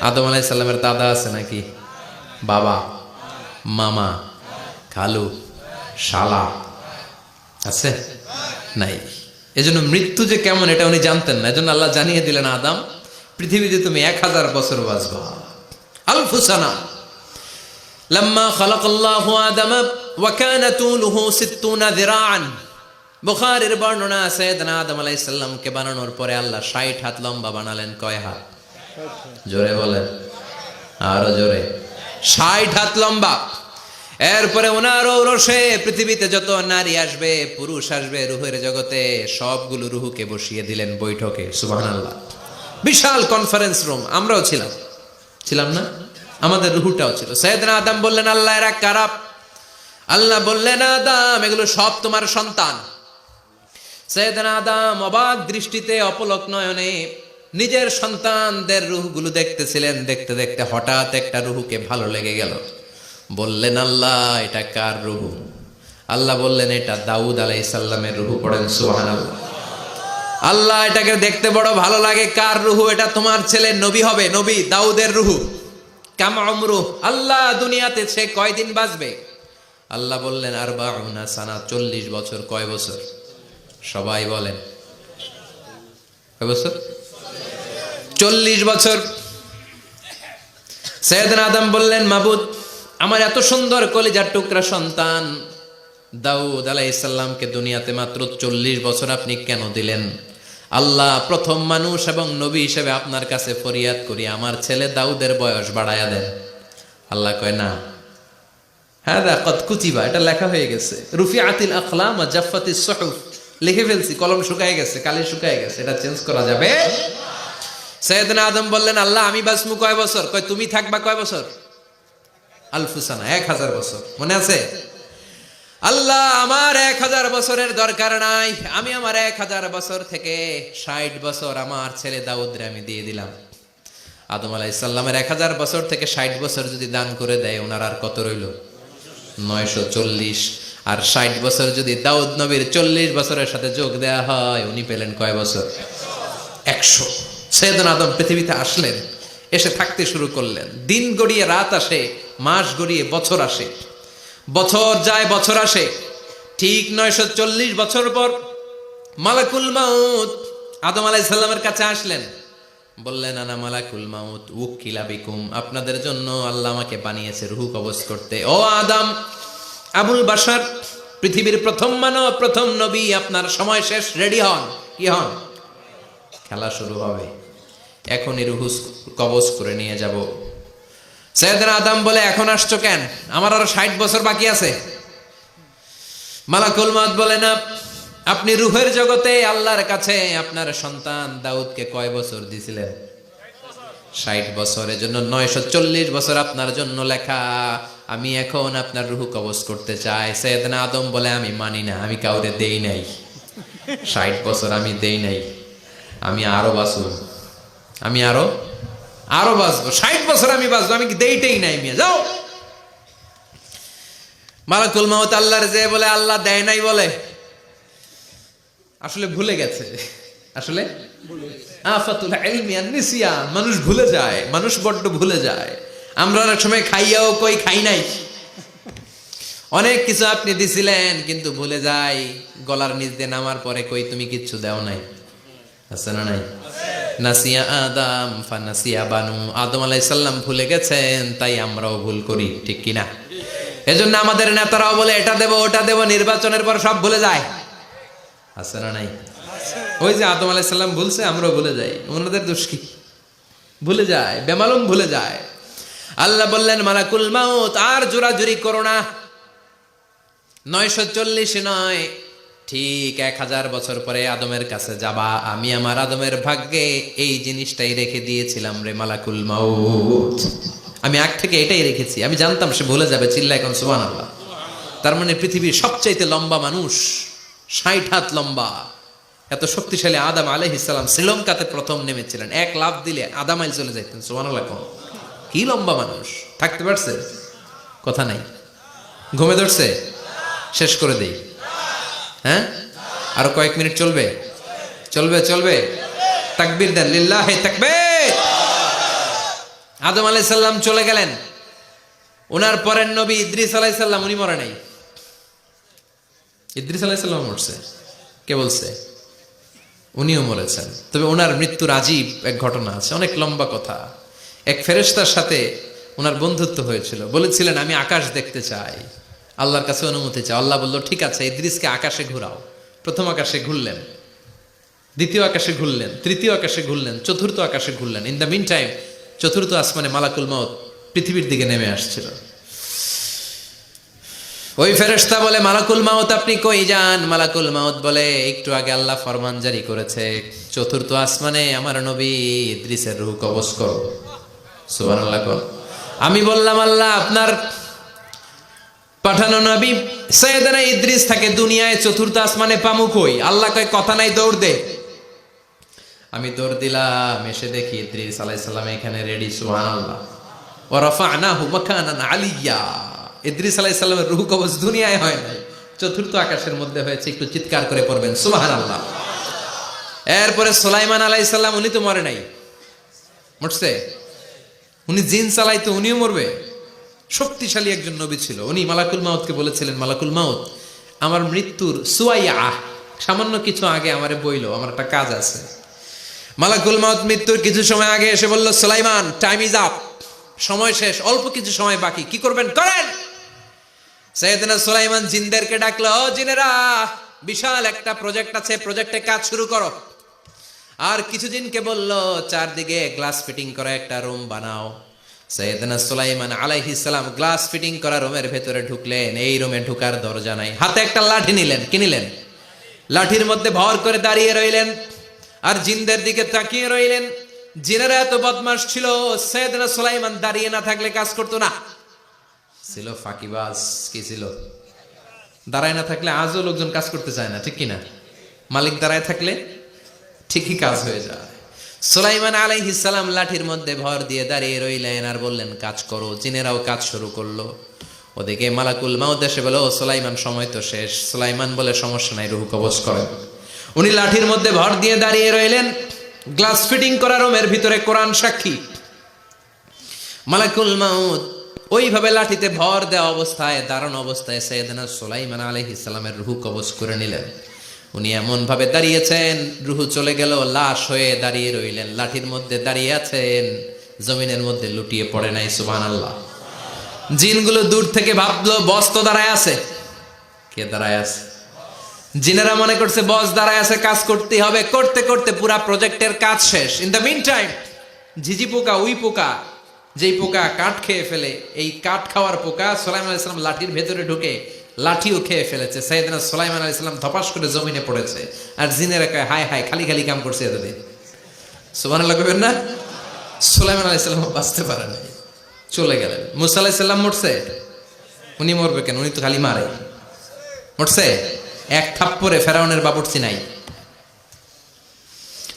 আদম আলাইহিস সালামের দাদা আছে নাকি? বাবা, মামা, খালু, শালা আছে? নাই। এজন্য মৃত্যু যে কেমন এটা উনি জানতেন না। এজন্য আল্লাহ জানিয়ে দিলেন, আদম পৃথিবীতে তুমি 1000 বছর বাঁচবা। আলফু সানা লাম্মা খালাকাল্লাহু আদম ওয়া কানা তুলুহু 60 যিরাআন। বুখারীর বর্ণনা, সাইয়েদনা আদম আলাইহিস সালামকে বানানোর পরে আল্লাহ 60 হাত লম্বা বানালেন। কয় হাত? জোরে বলেন, আরো জোরে। 60 হাত লম্বা। এরপরে ওনার ঔরসে পৃথিবীতে যত নারী আসবে, পুরুষ আসবে রুহের জগতে, সবগুলো রুহুকে বসিয়ে দিলেন বৈঠকে। সুবহানাল্লাহ। বিশাল কনফারেন্স রুম। আমরাও ছিলাম না? আমাদের রুহুটাও ছিল। সাইয়েদনা আদম বললেন, আল্লাহ এরা কারা? আল্লাহ বললেন, আদম এগুলো সব তোমার সন্তান। সাইয়েদনা আদম অবাক দৃষ্টিতে, অপলক নয়নে নিজের সন্তানদের রুহগুলো দেখতেছিলেন। দেখতে দেখতে হঠাৎ একটা রুহুকে ভালো লেগে গেল। বললেন, আল্লাহ এটা কার রুহু? আল্লাহ বললেন, এটা দাউদ আলাইহিস সালামের রুহু। পড়েন সুবহানাল্লাহ। আল্লাহ এটাকে দেখতে বড় ভালো লাগে, কার রুহু? এটা তোমার ছেলে নবী হবে, নবী দাউদের রুহু। কাম উমরুহ, আল্লাহ দুনিয়াতে সে কয়দিন বাঁচবে? আল্লাহ বললেন, 40 সানা, 40 বছর। কয় বছর? সবাই বলেন, কয় বছর? 40 বছর। সাইয়েদনা আদম বললেন, মাবুদ আমার এত সুন্দর কলিজার টুকরা সন্তান দাউদ আলাইহিস সালামকে দুনিয়াতে মাত্র 40 বছর আপনি কেন দিলেন? আল্লাহ প্রথম মানুষ এবং নবী হিসেবে আপনার কাছে ফরিয়াদ করি, আমার ছেলে দাউদের বয়স বাড়ায়া দেন। আল্লাহ কয়, না, হাদা কদ কুতিবা, এটা লেখা হয়ে গেছে। রুফিআতিল আকলাম ওয়া জাফফাতিস সুহুফ, লিখে ফেলছি, কলম শুকায় গেছে, কালি শুকায় গেছে, এটা চেঞ্জ করা যাবে? সাইয়েদনা আদম বললেন, আল্লাহ আমি বাঁচমু কয় বছর? কয় তুমি থাকবা কয় বছর? আলফু সানা, 1000 বছর। মনে আছে? আল্লাহ আমার 1000 বছরের দরকার নাই, আমি আমার 1000 বছর থেকে 60 বছর আমার ছেলে দাউদরে আমি দিয়ে দিলাম। আদম আলাইহিস সালামের 1000 বছর থেকে 60 বছর যদি দান করে দেয়, ওনার আর কত রইল? 940। আর 60 বছর যদি দাউদ নবীর 40 বছরের সাথে যোগ দেয়া হয়, উনি পেলেন কয় বছর? 100। সাইয়েদনা আদম পৃথিবীতে আসলেন, এসে থাকতে শুরু করলেন। দিন গড়িয়ে রাত আসে, মাস গড়িয়ে বছর আসে, বছর যায় বছর আসে। ঠিক 940 বছর পর মালাকুল মাউত আদম আলাইহিস সালামের কাছে আসলেন। বললেন, আনা মালাকুল মাউত উকিলা বিকুম, আপনাদের জন্য আল্লাহ আমাকে বানিয়েছে রূহ কবজ করতে। ও আদম, আবুল বাশার, পৃথিবীর প্রথম মানব, প্রথম নবী, আপনার সময় শেষ, রেডি হন। কি হন? খেলা শুরু হবে, এখনই রূহ কবজ করে নিয়ে যাব। সাইয়েদনা আদম বলে, এখন আসছো কেন? আমার আরো 60 বছর বাকি আছে। মালাকুল মাউত বলে, না, আপনি রূহের জগতে আল্লাহর কাছে আপনার সন্তান দাউদকে কয় বছর দিয়েছিলেন? 60 বছর। এজন্য 940 বছর আপনার জন্য লেখা। আমি এখন আপনার রূহ কবজ করতে চাই। সাইয়েদনা আদম বলে, আমি মানি না, আমি কাউরে দেই নাই 60 বছর, আমি দেই নাই, আমি আরো বাঁচব, আমি আরো বাঁচবো, 60 বছর আমি বাঁচবো, আমি দেইটাই নাই। মিয়া যাও। মালাকুল মাউত আল্লাহর যে বলে, আল্লাহ দেয় নাই বলে, আসলে ভুলে গেছে। আসলে আফাতুল ইলমি আন নিসিয়ান, মানুষ ভুলে যায়, মানুষ বড্ড ভুলে যায়। আমরা অনেক সময় খাইয়াও কই খাই নাই। অনেক কিছু আপনি দিছিলেন কিন্তু ভুলে যাই, গলার নিচ দিয়ে নামার পরে কই তুমি কিচ্ছু দাও নাই। আছে না নাই? নাসিয়া আদম ফানাসিয়া বানু, আদম আলাইহিস সালাম ভুলে গেছেন, তাই আমরাও ভুল করি, ঠিক কিনা? এজন্য আমাদের নেতারাও বলে এটা দেব ওটা দেব, নির্বাচনের পর সব ভুলে যায়। আছে না নাই? ওই যে আদম আলাইহিস সালাম ভুলছে, আমরাও ভুলে যাই। ওনাদের দোষ কি? ভুলে যায়, বেমালুম ভুলে যায়। আল্লাহ বললেন মালাকুল মাউত আর জোরাজুরি করো না। 940 নয়, ঠিক 1000 বছর পরে আদমের কাছে যাবা। আমি আমার আদমের ভাগ্যে এই জিনিসটাই রেখে দিয়েছিলাম রে মালাকুল মাউত। আমি আগ থেকে এটাই রেখেছি, আমি জানতাম সে ভুলে যাবে। চিল্লা এখন সুবহানাল্লাহ। তার মানে পৃথিবীর সবচাইতে লম্বা মানুষ, 60 হাত লম্বা, এত শক্তিশালী আদম আলাইহিস সালাম শ্রীলঙ্কাতে প্রথম নেমেছিলেন। 1 লাফ দিলে আধা মাইল চলে যাইতেন। সুবহানাল্লাহ। কি লম্বা মানুষ, থাকতে পারছে? কথা নাই, ঘুমে ধরছে? শেষ করে দেই। হ্যাঁ, আরো কয়েক মিনিট চলবে? চলবে চলবে। তাকবীর দেন, লিল্লাহি তাকবীর। আদম আলাইহিস সালাম চলে গেলেন। ওনার পরের নবী ইদ্রিস আলাইহিস সালাম, উনি মরে নাই। ইদ্রিস আলাইহিস সালাম মরছে, কে বলছে? উনিও মরেছেন। তবে ওনার মৃত্যুর আজীব এক ঘটনা আছে, অনেক লম্বা কথা। এক ফেরেশতার সাথে ওনার বন্ধুত্ব হয়েছিল। বলেছিলেন আমি আকাশ দেখতে চাই, আল্লাহর কাছে অনুমতি চাই। আল্লাহ বলল ঠিক আছে, ইদ্রিসকে আকাশে ঘুরাও। প্রথম আকাশে ঘুরলেন, দ্বিতীয় আকাশে ঘুরলেন, তৃতীয় আকাশে ঘুরলেন, চতুর্থ আকাশে ঘুরলেন। ইন দ্য মিন টাইম চতুর্থ আসমানে মালাকুল মাউত পৃথিবীর দিকে নেমে আসছিল। ওই ফেরেশতা বলে মালাকুল মাউত আপনি কই যান? মালাকুল মাউত বলে একটু আগে আল্লাহ ফরমান জারি করেছে, চতুর্থ আসমানে আমার নবী ইদ্রিসের রূহ কবজ করো। সুবহানাল্লাহ। আমি বললাম আল্লাহ আপনার পাঠানো নবী সাইয়েদনা ইদ্রিস থাকে দুনিয়ায়, চতুর্থ আসমানে পামু কই? আল্লাহ কয় কথা নাই, দৌড় দে। আমি দৌড় দিলাম, এসে দেখি ইদ্রিস আলাইহিস সালাম এখানে রেডি। সুবহানাল্লাহ। ওয়া রাফা'নাহু মাকানান আলিয়্যা। ইদ্রিস আলাইহিস সালামের রূহ কবজ দুনিয়ায় হয় নাই, চতুর্থ আকাশের মধ্যে হয়েছে। একটু চিৎকার করে পড়বেন সুবহানাল্লাহ। এরপরে সুলাইমান আলাইহিস সালাম, উনি তো মরে নাই, মরছে? উনি জিন চালাইতো, উনিও মরবে? শক্তিশালী একজন নবী ছিল। উনি মালাকুল মাউতকে বলেছিলেন মালাকুল মাউত আমার মৃত্যুর সুয়াইয়া, সামান্য কিছু আগে আমারে বইলো, আমার একটা কাজ আছে। মালাকুল মাউত মৃত্যুর কিছু সময় আগে এসে বলল সুলাইমান টাইম ইজ আপ, সময় শেষ, অল্প কিছু সময় বাকি, কি করবেন করেন। সাইয়েদনা সুলাইমান জিনদেরকে ডাকলো, ও জিনেরা, বিশাল একটা প্রজেক্ট আছে, প্রজেক্টে কাজ শুরু করো। আর কিছু জিনকে বলল চারদিকে গ্লাস ফিটিং করা একটা রুম বানাও। সাইয়েদনা সুলাইমান আলাইহিস সালাম গ্লাস ফিটিং করা রুমের ভেতরে ঢুকলেন। এই রুমে ঢুকার দরজা নাই, হাতে একটা লাঠি নিলেন। কি নিলেন? লাঠির মধ্যে ভর করে দাঁড়িয়ে রইলেন আর জিনদের দিকে তাকিয়ে রইলেন। জিনেরা এত বদমাশ ছিল, সাইয়েদনা সুলাইমান দাঁড়িয়ে না থাকলে কাজ করতো না। ছিল ফাঁকিবাজ। কি ছিল? দাঁড়ায় না থাকলে আজও লোকজন কাজ করতে চায় না, ঠিক কিনা? মালিক দাঁড়ায় থাকলে ঠিকই কাজ হয়ে যায়। সুলাইমান আলাইহিস সালাম লাঠির মধ্যে ভর দিয়ে দাঁড়িয়ে রইলেন আর বললেন কাজ করো। জিনেরাও কাজ শুরু করলো। ওদিকে মালাকুল মাউত এসে বলে, ও সুলাইমান সময় তো শেষ। সুলাইমান বলে সমস্যা নাই, রূহ কবজ করেন। উনি লাঠির মধ্যে ভর দিয়ে দাঁড়িয়ে রইলেন। গ্লাস ফিটিং করা রুমের ভিতরে কোরআন সাক্ষী। মালাকুল মাউত ওইভাবে লাঠিতে ভর দেওয়া অবস্থায়, দাঁড়ানো অবস্থায় সাইয়েদনা সুলাইমান আলাইহিস সালামের রূহ কবজ করে নিলেন। উনি এমন ভাবে দাঁড়িয়েছেন, রূহ চলে গেল, লাশ হয়ে দাঁড়িয়ে রইলেন। লাঠির মধ্যে দাঁড়িয়ে আছেন, জমিনের মধ্যে লুটিয়ে পড়ে নাই। সুবহানাল্লাহ। জিনগুলো দূর থেকে ভাবলো বস তো দাঁড়ায় আছে। কে দাঁড়ায় আছে? জিনেরা মনে করছে বস দাঁড়ায় আছে, কাজ করতে হবে। করতে করতে পুরা প্রজেক্টের কাজ শেষ। ইন দ্য মিন টাইম ঝিঝি পোকা, উই পোকা, যেই পোকা কাঠ খেয়ে ফেলে, এই কাঠ খাওয়ার পোকা সুলাইমান আলাইহিস সালাম লাঠির ভেতরে ঢুকে লাঠিও খেয়ে ফেলেছে। সাইয়েদনা সুলাইমান আলাইহিস সালাম ধপাস করে জমিনে পড়েছে। আর জিনেরা কয় হায় হায়, খালি খালি কাম করছে এতদিন। সুবহানাল্লাহ কইবেন না? সুলাইমান আলাইহিস সালাম বাঁচতে পারে নাই, চলে গেলেন। মুসা আলাইহিস সালাম মরছে? উনি মরবে কেন? উনি তো খালি মারে। মরছে? এক থাপ্পড়ে ফেরাউনের বাবুর্চি নাই।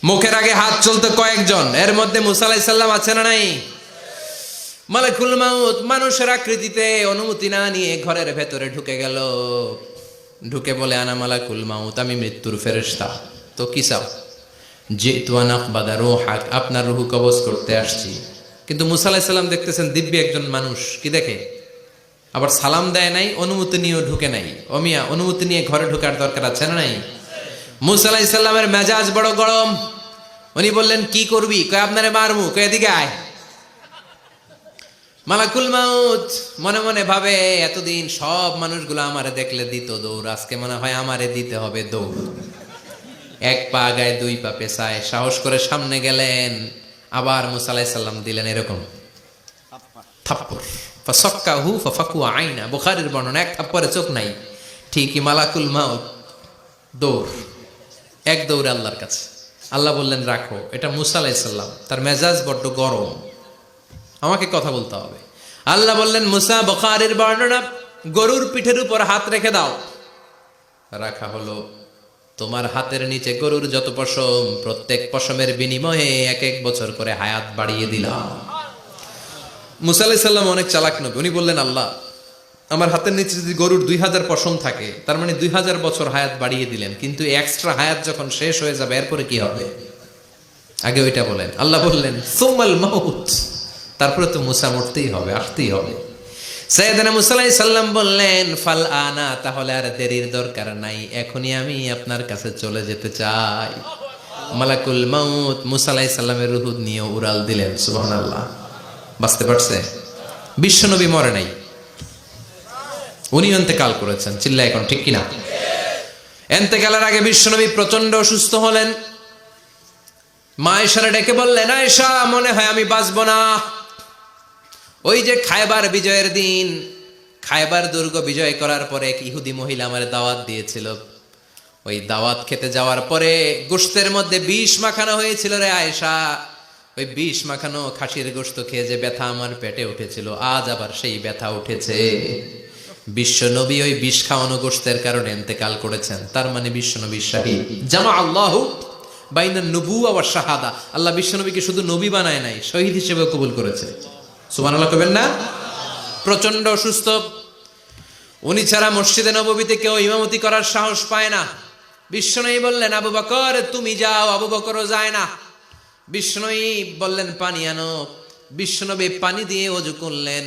মুখের আগে হাত চলতে কয়েকজন, এর মধ্যে মুসা আলাইহিস সালাম আছে না নাই? মালাকুল মাউত মানুষের আকৃতিতে অনুমতি না নিয়ে ঘরের ভেতরে ঢুকে গেল। ঢুকে বলে আনা মালাকুল মাউত, আমি মৃত্যুর ফেরেশতা। তো কি চাও? জিতু আন আকবাদা রূহাক, আপনার রূহ কবজ করতে আসছি। কিন্তু মুসা আলাইহিস সালাম দেখতেছেন দিব্যি একজন মানুষ, কি দেখে? আবার সালাম দেয় নাই, অনুমতি নিয়েও ঢুকে নাই। অমিয়া অনুমতি নিয়ে ঘরে ঢোকার দরকার আছে না নাই? মুসা আলাইহিস সালামের মেজাজ বড় গরম। উনি বললেন কি করবি? কয় আপনারে মারমু। কয় এদিকে আয়। মালাকুল মাউত মনে মনে ভাবে এতদিন সব মানুষগুলো আমারে দেখলে দিত দৌড়, আজকে মনে হয় আমারে দিতে হবে দৌড়। এক পা গায়ে দুই পা পেছায় সাহস করে সামনে গেলেন। আবার মুসা আলাইহিস সালাম দিলেন এরকম থাপ্পড়, ফাসাক্কাহু ফাফাকু আইনা। বুখারীর বর্ণনা, এক থাপ্পড়ে চোখ নাই। ঠিকই মালাকুল মাউত দৌড়, এক দৌড়ে আল্লাহর কাছে। আল্লাহ বললেন রাখো, এটা মুসা আলাইহিস সালাম, তার মেজাজ বড্ড গরম, আমাকে কথা বলতে হবে। আল্লাহ বললেন মুসা, বুখারীর বর্ণনা, গরুর পিঠের উপর হাত রেখে দাও। রাখা হলো। তোমার হাতের নিচে গরুর যত পশম, প্রত্যেক পশমের বিনিময়ে এক এক বছর করে হায়াত বাড়িয়ে দিলাম। মুসা আলাইহিস সালাম অনেক চালাক নবী, উনি বললেন আল্লাহ আমার হাতের নিচে যদি গরুর 2000 পশম থাকে, তার মানে 2000 বছর হায়াত বাড়িয়ে দিলেন, কিন্তু এক্সট্রা হায়াত যখন শেষ হয়ে যাবে এরপরে কি হবে? আগে ওইটা বলেন। আল্লাহ বললেন সুম্মাল মাউত, তারপরে তো মুসা মরতেই হবে, আসতেই হবে। সাইয়েদনা মুসা আলাইহিস সালাম বললেন ফাল আনা, তাহলে আর দেরির দরকার নাই, এখনই আমি আপনার কাছে চলে যেতে চাই। মালাকুল মাউত মুসা আলাইহিস সালামের রূহ নিয়ে উড়াল দিলেন। সুবহানাল্লাহ। বাঁচতে পারছে? বিশ্বনবী মরে নাই, উনি ইন্তেকাল করেছেন। চিল্লা এখন ঠিক কিনা? ইন্তেকালের আগে বিশ্বনবী প্রচন্ড অসুস্থ হলেন। মা আয়েশারে ডেকে বললেন আয়েশা, মনে হয় আমি বাঁচব না। ওই যে খায়বার বিজয়ের দিন, খায়বার দুর্গ বিজয় করার পরে এক ইহুদি মহিলা আমার দাওয়াত দিয়েছিল। ওই দাওয়াত খেতে যাওয়ার পরে গোশতের মধ্যে বিষ মাখানো হয়েছিল রে আয়েশা। ওই বিষ মাখানো খাসির গোশত খেয়ে যে ব্যথা আমার পেটে উঠেছিল, আজ আবার সেই ব্যথা উঠেছে। বিশ্বনবী ওই বিষ খাওয়ানো গোশতের কারণে ইন্তেকাল করেছেন, তার মানে বিশ্বনবী শাহীদ। জামা আল্লাহু বাইনা নবুওয়া ওয়া শাহাদা, আল্লাহ বিশ্বনবীকে শুধু নবী বানায় নাই, শহীদ হিসেবে কবুল করেছে। সুবহানাল্লাহ কবেন না? প্রচন্ড অসুস্থ, উনি ছাড়া মসজিদে নববীতে কেউ ইমামতি করার সাহস পায় না। বিশ্বনবী বললেন আবু বকর তুমি যাও, আবু বকরও যায় না। বিশ্বনবী বললেন পানি আনো। বিশ্বনবী পানি দিয়ে ওযু করলেন।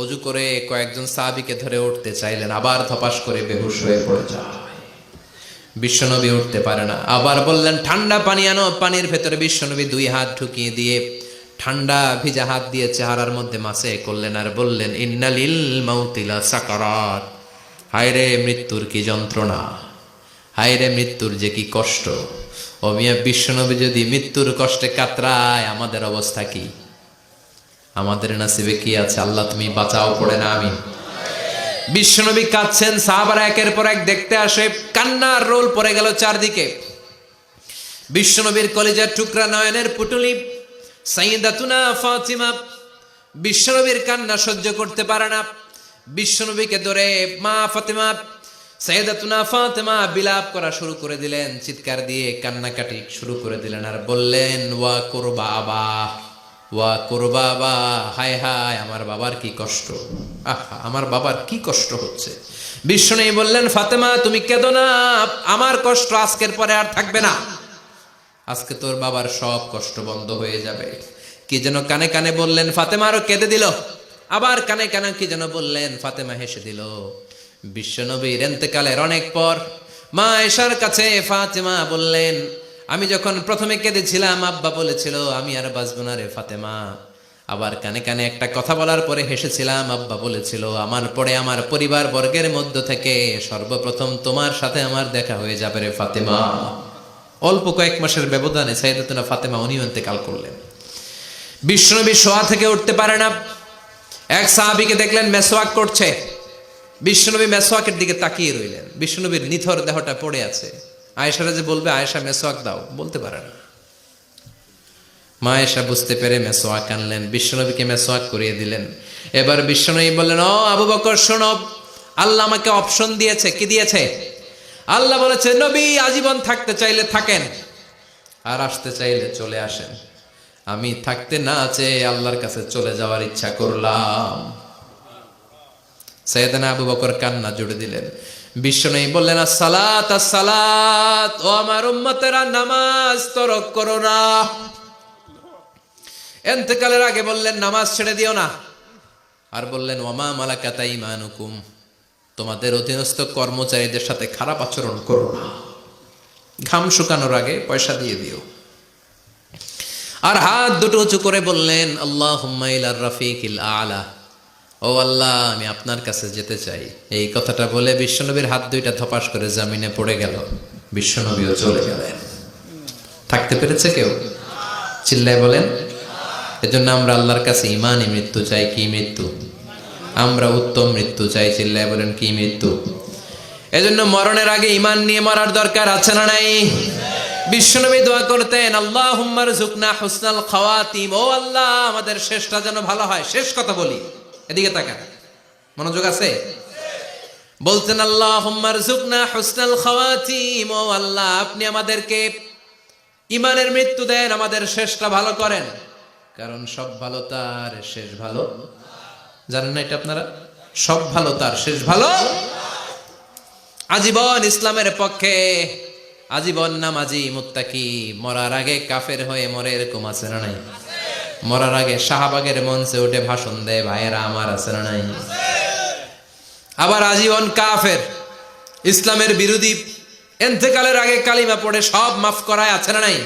ওযু করে কয়েকজন সাহাবীকে ধরে উঠতে চাইলেন, আবার ধপাস করে বেহুশ হয়ে পড়ে যায়। বিশ্বনবী উঠতে পারে না। আবার বললেন ঠান্ডা পানি আনো। পানির ভেতরে বিশ্বনবী 2 হাত ঢুকিয়ে দিয়ে ঠান্ডা ভিজা হাত দিয়ে চেহারার মধ্যে মাসে করলেন আর বললেন ইন্নালিল মাউতিলা সাকারাত, হায়রে মৃত্যুর কি যন্ত্রণা, হায়রে মৃত্যুর যে কি কষ্ট। ও মিয়া, বিশ্বনবী যদি মৃত্যুর কষ্টে কাতরায়, আমাদের অবস্থা কি? আমাদের নসিবে কি আছে? আল্লাহ তুমি বাঁচাও, পড়ে না আমিন। বিশ্বনবী কাঁদছেন, সাহাবারা একের পর এক দেখতে আসে, কান্নার রোল পড়ে গেল চারদিকে। বিশ্বনবীর কলিজার টুকরা নয়নের পুটুলি সাইয়্যিদাতুনা ফাতিমা বিশ্বনবীর কান্না সহ্য করতে পারে না। বিশ্বনবীকে ধরে মা ফাতিমা, সাইয়্যিদাতুনা ফাতিমা বিলাপ করা শুরু করে দিলেন, চিৎকার দিয়ে কান্নাকাটি শুরু করে দিলেন আর বললেন ওয়া কুরবাবা, ওয়া কুরবাবা, হায় হায় আমার বাবার কি কষ্ট, আহা আমার বাবার কি কষ্ট হচ্ছে। বিশ্বনবী বললেন ফাতেমা তুমি কেঁদো না, আমার কষ্ট আজকের পরে আর থাকবে না, আজকে তোর বাবার সব কষ্ট বন্ধ হয়ে যাবে। কি যেন কানে কানে বললেন, ফাতেমা আরো কেঁদে দিল। আবার কানে কানে কি যেন বললেন, ফাতেমা হেসে দিল। বিশ্বনবীর ইন্তেকালের অনেক পর মা আয়েশার কাছে ফাতেমা বললেন, আমি যখন প্রথমে কেঁদেছিলাম আব্বা বলেছিল আমি আর বাঁচবো না রে ফাতেমা। আবার কানে কানে একটা কথা বলার পরে হেসেছিলাম, আব্বা বলেছিল আমার পরে আমার পরিবার বর্গের মধ্য থেকে সর্বপ্রথম তোমার সাথে আমার দেখা হয়ে যাবে রে ফাতেমা। অল্প কয়েক মাসের ব্যবধানে সাইয়্যিদাতুনা ফাতেমা উনিও ইন্তেকাল করলেন। বিশ্বনবী শোয়া থেকে উঠতে পারে না। এক সাহাবীকে দেখলেন মেসওয়াক করছে। বিশ্বনবী মেসওয়াকের দিকে তাকিয়ে রইলেন। বিশ্বনবীর নিথর দেহটা পড়ে আছে। আয়েশারা যে বলবে আয়েশা মেসওয়াক দাও, বলতে পারে না। মা আয়েশা বুঝতে পেরে মেসওয়াক আনলেন, বিশ্বনবীকে মেসওয়াক করিয়ে দিলেন। এবার বিশ্বনবী বললেন ও আবু বকর শোনো, আল্লাহ আমাকে অপশন দিয়েছে। কি দিয়েছে? আল্লাহ বলেছে নবী আজীবন থাকতে চাইলে থাকেন, আর আসতে চাইলে চলে আসেন। আমি থাকতে না চেয়ে আল্লাহর কাছে চলে যাওয়ার ইচ্ছা করলাম। সাইয়েদনা আবু বকর কান্না জুড়ে দিলেন। বিশ্বনবী বললেন আসসালাত আসসালাত, ও আমার উম্মতেরা নামাজ তরক করো না। ইন্তেকালের আগে বললেন নামাজ ছেড়ে দিও না, আর বললেন ওয়ামা মালাকাত আইমানুকুম, তোমাদের অধীনস্থ কর্মচারীদের সাথে খারাপ আচরণ করো না। ঘাম শুকানোর আগে পয়সা দিয়ে দিও। আর হাত দুটো উঁচু করে বললেন, আল্লাহুম্মা ইলার রাফিকিল আলা, ও আল্লাহ আমি আপনার কাছে যেতে চাই। এই কথাটা বলে বিশ্বনবীর হাত দুইটা ধপাস করে জমিনে পড়ে গেল, বিশ্বনবীও চলে গেলেন। থাকতে পেরেছে কেউ? চিল্লায় বলেন। এজন্য আমরা আল্লাহর কাছে ইমানই মৃত্যু চাই। কি মৃত্যু? আমরা উত্তম মৃত্যু চাই। চিল্লায় বলেন কি মৃত্যু? এজন্য মরণের আগে ইমান নিয়ে মরার দরকার আছে না নাই? বিশ্বনবী দোয়া করতেন, আল্লাহুম্মা রযুকনা হুসনাল খাওয়াতিম, ও আল্লাহ আমাদের শেষটা যেন ভালো হয়। শেষ কথা বলি, এদিকে তাকান, মনোযোগ আছে? বলতেন আল্লাহুম্মা রযুকনা হুসনাল খাওয়াতিম, ও আল্লাহ আপনি আমাদেরকে ইমানের মৃত্যু দেন, আমাদের শেষটা ভালো করেন। কারণ সব ভালো তার শেষ ভালো। জানেন না এটা আপনারা? সব ভালো তার শেষ ভালো। আজীবন ইসলামের পক্ষে, আজীবন নামাজি মুত্তাকি, মরার আগে কাফের হয়ে মরে, এরকম আছে না নাই? মরার আগে শাহবাগের মঞ্চে উঠে ভাষণ দেয়, ভাইয়েরা আমার, আছে না নাই? আবার আজীবন কাফের, ইসলামের বিরোধী, এন্তেকালের আগে কালিমা পড়ে সব মাফ করায়, আছে না নাই?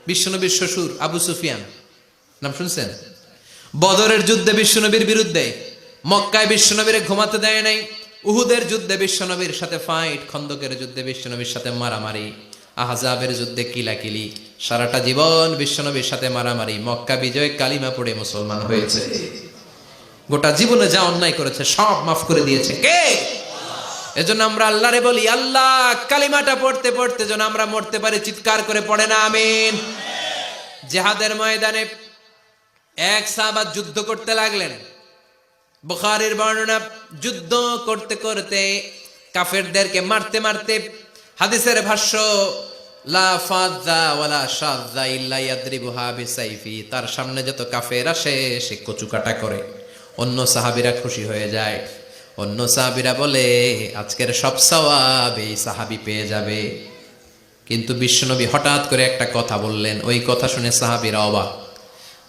বিশ্বনবীর শ্বশুর আবু সুফিয়ান, নাম শুনছেন? বদরের যুদ্ধে বিশ্বনবীর বিরুদ্ধে, মক্কায় বিশ্বনবীর ঘুমাতে দেয় নাই, উহুদের যুদ্ধে বিশ্বনবীর সাথে ফাইট, খন্দকের যুদ্ধে বিশ্বনবীর সাথে মারামারি, আহজাবের যুদ্ধে কিলাকিলি, সারাটা জীবন বিশ্বনবীর সাথে মারামারি, মক্কা বিজয় কালিমা পড়ে মুসলমান হয়েছে। গোটা জীবনে যা অন্যায় করেছে সব মাফ করে দিয়েছে কে? এজন্য আমরা আল্লাহরে বলি, আল্লাহ কালিমাটা পড়তে পড়তে যেন আমরা মরতে পারি। চিৎকার করে পড়ে না আমিন। জিহাদের ময়দানে এক সাহাবা যুদ্ধ করতে লাগলেন। বুখারীর বর্ণনা, যুদ্ধ করতে করতে কাফেরদেরকে মারতে মারতে, হাদিসের ভাষ্য লা ফাযা ওয়ালা শাযা ইল্লা ইয়াদরিবুহা বিসাইফি, তার সামনে যত কাফের আসে সে কচুকাটা করে। অন্য সাহাবীরা খুশি হয়ে যায়, অন্য সাহাবীরা বলে আজকের সব সওয়াব এই সাহাবী পেয়ে যাবে। কিন্তু বিশ্বনবী হঠাৎ করে একটা কথা বললেন, ওই কথা শুনে সাহাবীরা অবাক।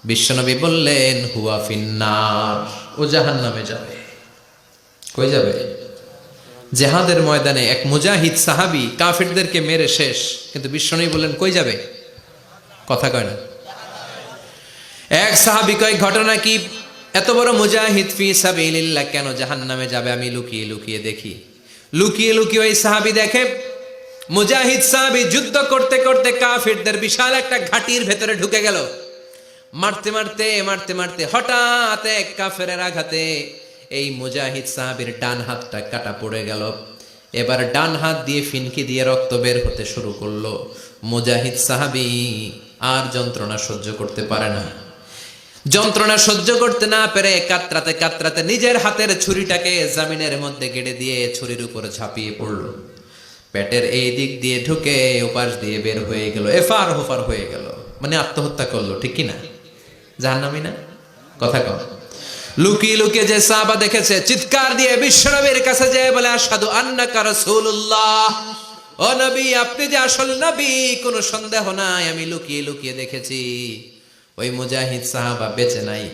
বিশ্বনবী বললেন, হুয়া ফিন্নার, ও জাহান্নামে যাবে। কই যাবে? জিহাদের ময়দানে এক মুজাহিদ সাহাবী কাফেরদেরকে মেরে শেষ, কিন্তু বিশ্বনবী বললেন কই যাবে? কথা কয় না। এক সাহাবী কয়, ঘটনা কি? এত বড় মুজাহিদ ফি সাবিলিল্লাহ কেন জাহান্নামে যাবে? আমি লুকিয়ে লুকিয়ে দেখি। লুকিয়ে লুকিয়ে ওই সাহাবী দেখে, মুজাহিদ সাহাবী যুদ্ধ করতে করতে কাফেরদের বিশাল একটা ঘাটির ভেতরে ঢুকে গেল। মারতে মারতে মারতে মারতে হঠাৎ এক কাফেরের আঘাতে এই মুজাহিদ সাহাবীর ডান হাতটা কাটা পড়ে গেল। এবার ডান হাত দিয়ে ফিনকি দিয়ে রক্ত বের হতে শুরু করলো। মুজাহিদ সাহাবী আর যন্ত্রণা সহ্য করতে পারে না। যন্ত্রণা সহ্য করতে না পেরে কাতরাতে কাতরাতে নিজের হাতের ছুরিটাকে জমিনের মধ্যে গেড়ে দিয়ে ছুরির উপর ঝাঁপিয়ে পড়ল। পেটের এই দিক দিয়ে ঢুকে ওপাশ দিয়ে বের হয়ে গেল, এফার হোফার হয়ে গেল, মানে আত্মহত্যা করলো। ঠিক কিনা? জাহান্নামী না? কথা কম। লুকিয়ে লুকিয়ে যে সাহাবা দেখেছে, চিৎকার দিয়ে বিশ্বনবীর কাছে যেয়ে বলে, আশহাদু আন্নাকা রাসূলুল্লাহ, ও নবী আপনি যে আসল নবী, কোনো সন্দেহ নাই, আমি লুকিয়ে লুকিয়ে দেখেছি। ওই মুজাহিদ সাহাবা বেঁচে নাই,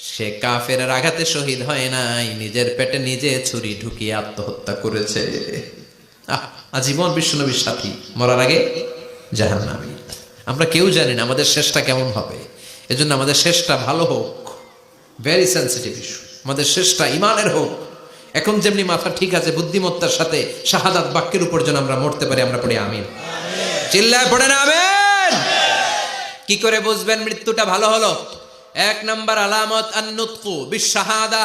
সে কাফেরের আঘাতে শহীদ হয় নাই, নিজের পেটে নিজে ছুরি ঢুকিয়ে আত্মহত্যা করেছে। আজীবন বিশ্বনবীর সাথী, মরার আগে জাহান্নামী। আমরা কেউ জানি না আমাদের শেষটা কেমন হবে। এজন্য আমাদের শেষটা ভালো হোক, ভেরি সেন্সিটিভ ইস্যু। আমাদের শেষটা ইমানের হোক। এখন যেমনি মাথা ঠিক আছে, বুদ্ধিমত্তার সাথে শাহাদাত বাক্যের উপর যেন আমরা মরতে পারি। আমরা পড়ি আমিন। চিল্লায় পড়ে না আমিন। কি করে বুঝবেন মৃত্যুটা ভালো হলো? এক নাম্বার আলামত আন-নুতকু বিশ-শাহাদা,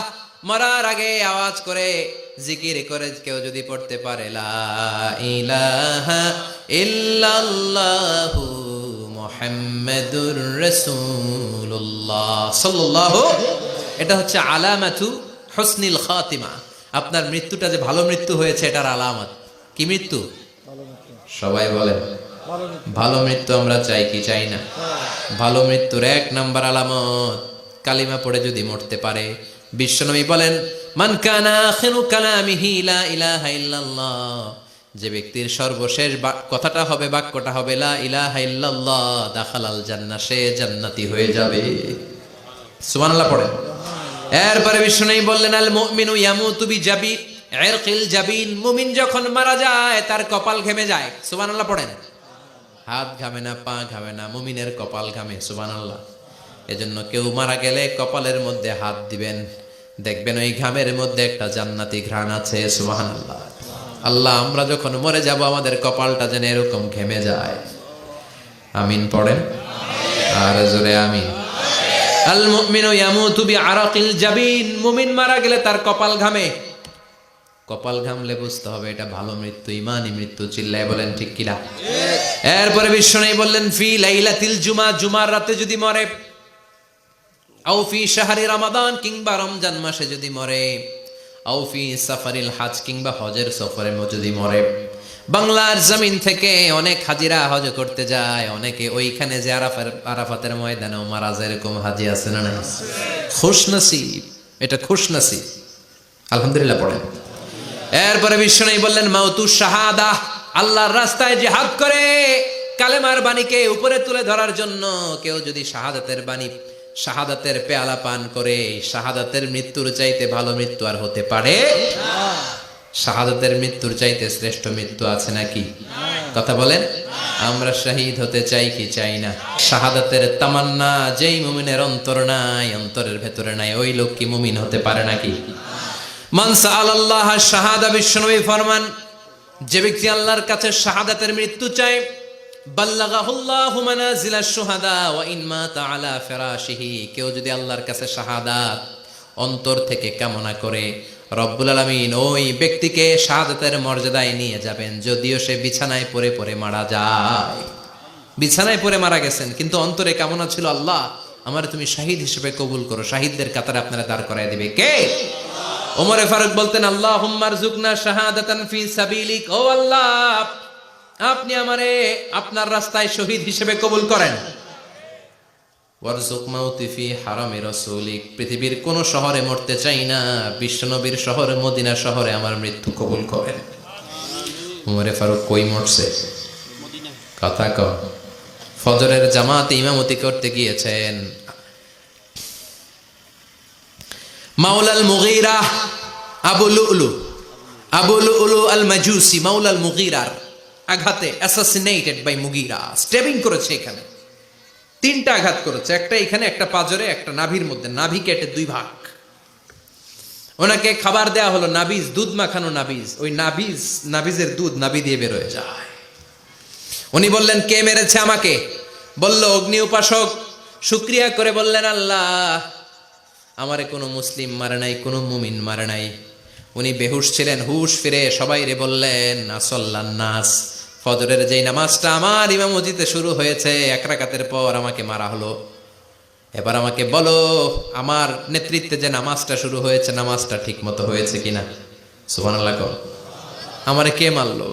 মরার আগে আওয়াজ করে জিকির করে কেউ যদি পড়তে পারে লা ইলাহা ইল্লাল্লাহু মুহাম্মাদুর রাসূলুল্লাহ সাল্লাল্লাহু, এটা হচ্ছে আলামাতু হুসনিল খাতিমা। আপনার মৃত্যুটা যে ভালো মৃত্যু হয়েছে এটার আলামত। কি মৃত্যু? সবাই বলেন ভালো মৃত্যু আমরা চাই কি চাই না? ভালো মৃত্যুর এক নাম্বার আলামত কালিমা পড়ে যদি মরতে পারে। বিশ্বনবী বলেন, মান কানা আখিরু কালামিহি লা ইলাহা ইল্লাল্লাহ, যে ব্যক্তির সর্বশেষ কথাটা হবে, বাক্যটা হবে লা ইলাহা ইল্লাল্লাহ, দাখালাল জান্নাহ, সে জান্নাতি হয়ে যাবে। সুবহানাল্লাহ পড়েন। এরপরে বিশ্বনবী বললেন, আল মুমিনু ইয়ামুতু বিজাবি ইরকিল জাবিন, মুমিন যখন মারা যায় তার কপাল ঘেমে যায়। সুবহানাল্লাহ পড়েন। হাত ঘামে না, পা ঘামে না, মুমিনের কপাল ঘামে। সুবহানাল্লাহ। এজন্য কেউ মারা গেলে কপালের মধ্যে হাত দিবেন, দেখবেন ওই ঘামের মধ্যে একটা জান্নাতি ঘ্রাণ আছে। সুবহানাল্লাহ। আল্লাহ, আমরা যখন মরে যাব আমাদের কপালটা যেন এরকম ঘেমে যায়। আমিন পড়েন আর জোরে আমিন। আল মুমিনু ইয়ামুতু বিআরাকিল জাবিন, মুমিন মারা গেলে তার কপাল ঘামে। কপাল ঘামলে বুঝতে হবে এটা ভালো মৃত্যু, ইমানি মৃত্যু। চিল্লায় বলেন ঠিক কিনা? এরপরে বিশ্বনবী বললেন ফি লাইলাতিল জুমা, জুমার রাতে যদি মরে, আও ফি শাহরি রমাদান, কিংবা রমজান মাসে যদি মরে, আও ফি সাফারিল হজ, কিংবা হজের সফরে যদি মরে। বাংলার জমিন থেকে অনেক হাজিরা হজ করতে যায়, অনেকে ওইখানে যে আরাফাতের ময়দানেও মারা যায়, এরকম হাজি আছে না নাই? খুশনসিব, এটা খুশনসিব। আলহামদুলিল্লাহ পড়েন। এরপরে বিশ্বনবী বললেন মাউতু শাহাদা, আল্লাহর রাস্তায় জিহাদ করে কালেমার বাণীকে উপরে তুলে ধরার জন্য কেউ যদি শাহাদাতের বাণী, শাহাদাতের পেয়ালা পান করে, শাহাদাতের মৃত্যুর চাইতে ভালো মৃত্যু আর হতে পারে না। শাহাদাতের মৃত্যুর চাইতে শ্রেষ্ঠ মৃত্যু আছে নাকি? কথা বলেন। আমরা শহীদ হতে চাই কি চাই না? শাহাদাতের তামান্না যেই মুমিনের অন্তর নাই, অন্তরের ভেতরে নাই, ওই লোক কি মুমিন হতে পারে নাকি? মান সাআলাল্লাহ শাহাদা, বিশ্বনবী ফরমান, যে ব্যক্তি আল্লাহর কাছে শাহাদাতের মৃত্যু চায়, বাল্লাগাহুল্লাহু মানাজিলাশ শুহাদা ওয়া ইন মাতা আলা ফিরাশিহি, কেউ যদি আল্লাহর কাছে শাহাদাত অন্তর থেকে কামনা করে, রব্বুল আলামিন ওই ব্যক্তিকে শাহাদাতের মর্যাদায় নিয়ে যাবেন, যদিও সে বিছানায় পড়ে পড়ে মারা যায়। বিছানায় পড়ে মারা গেছেন, কিন্তু অন্তরে কামনা ছিল আল্লাহ আমার তুমি শহীদ হিসেবে কবুল করো। শহীদদের কাতারে আপনারা দাঁড় করায় দিবে কে? ওমরে ফারুক বলতেন আল্লাহুম্মা রযুকনা শাহাদাতান ফি সাবিলিক, ও আল্লাহ আপনি আমারে আপনার রাস্তায় শহীদ হিসেবে কবুল করেন। ওয়ারযুক মাউতি ফি হারামি রাসূলিক, পৃথিবীর কোন শহরে মরতে চাই না, বিশ্বনবীর শহরে মদিনা শহরে আমার মৃত্যু কবুল করেন। ওমরে ফারুক কই মরছে? কথা কও। ফজরের জামাতে ইমামতি করতে গিয়েছেন, মাওলাল মুগীরা আবু লুলু আল মাজুসি, মাওলাল মুগীরার আঘাতে অ্যাসাসিনেটেড বাই মুগীরা, স্টেবিং করেছে। এখানে তিনটা আঘাত করেছে, একটা এখানে, একটা পাজরে, একটা নাভির মধ্যে, নাভি কেটে দুই ভাগ। ওনাকে খাবার দেয়া হলো নাবিজ, দুধ মাখানো নাবিজ। ওই নাবিজের দুধ নাভি দিয়ে বের হয়ে যায়। উনি বললেন কে মেরেছে আমাকে? বলল অগ্নি উপাসক। শুকরিয়া করে বললেন আল্লাহ আমারে কোনো মুসলিম মারে নাই, কোনো মুমিন মারে নাই। উনি বেহুশ ছিলেন, হুশ ফিরে সবাই রে বললেন আসল্লান নাস, ফজরের যেই নামাজটা আমার ইমামতিতে শুরু হয়েছে, এক রাকাতের পর আমাকে মারা হলো। এবার আমাকে বলো আমার নেতৃত্বে যে নামাজটা শুরু হয়েছে, নামাজটা ঠিক মতো হয়েছে কিনা? সুবহানাল্লাহ। আমারে কে মারলো?